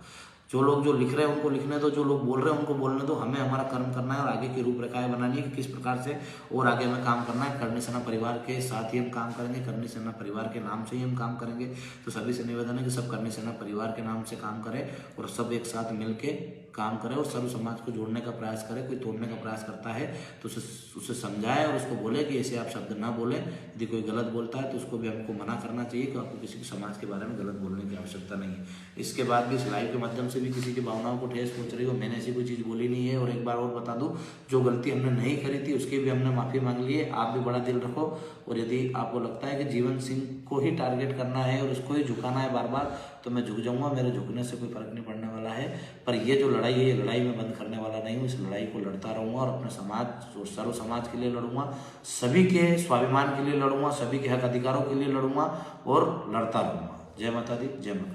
जो लोग जो लिख रहे हैं उनको लिखने दो, जो लोग बोल रहे हैं उनको बोलने दो। हमें हमारा कर्म करना है और आगे की रूपरेखाएं बनानी है कि किस प्रकार से और आगे हमें काम करना है। करनी सेना परिवार के साथ ही हम काम करेंगे, करनी सेना परिवार के नाम से ही हम काम करेंगे। तो सभी से निवेदन है कि सब करनी सेना परिवार के नाम से काम करें और सब एक साथ मिल के काम करें और सर्व समाज को जोड़ने का प्रयास करें। कोई तोड़ने का प्रयास करता है तो उसे समझाएं और उसको बोले कि ऐसे आप शब्द ना बोले। यदि कोई गलत बोलता है तो उसको भी हमको मना करना चाहिए कि आपको किसी के समाज के बारे में गलत बोलने की आवश्यकता नहीं है। इसके बाद भी इस लाइव के माध्यम से भी किसी की भावनाओं को ठेस पहुंच रही हो, मैंने ऐसी कोई चीज़ बोली नहीं है। और एक बार और बता दूं, जो गलती हमने नहीं करी थी उसकी भी हमने माफ़ी मांग ली है। आप भी बड़ा दिल रखो और यदि आपको लगता है कि जीवन सिंह को ही टारगेट करना है और उसको ही झुकाना है बार बार, तो मैं झुक जाऊंगा। मेरे झुकने से कोई फर्क नहीं पड़ने वाला है। पर ये जो लड़ाई है, ये लड़ाई मैं बंद करने वाला नहीं हूँ। इस लड़ाई को लड़ता रहूंगा और अपने समाज और सर्व समाज के लिए लड़ूंगा, सभी के स्वाभिमान के लिए लड़ूंगा, सभी के हक अधिकारों के लिए लड़ूंगा और लड़ता रहूंगा। जय माता दी, जय माता।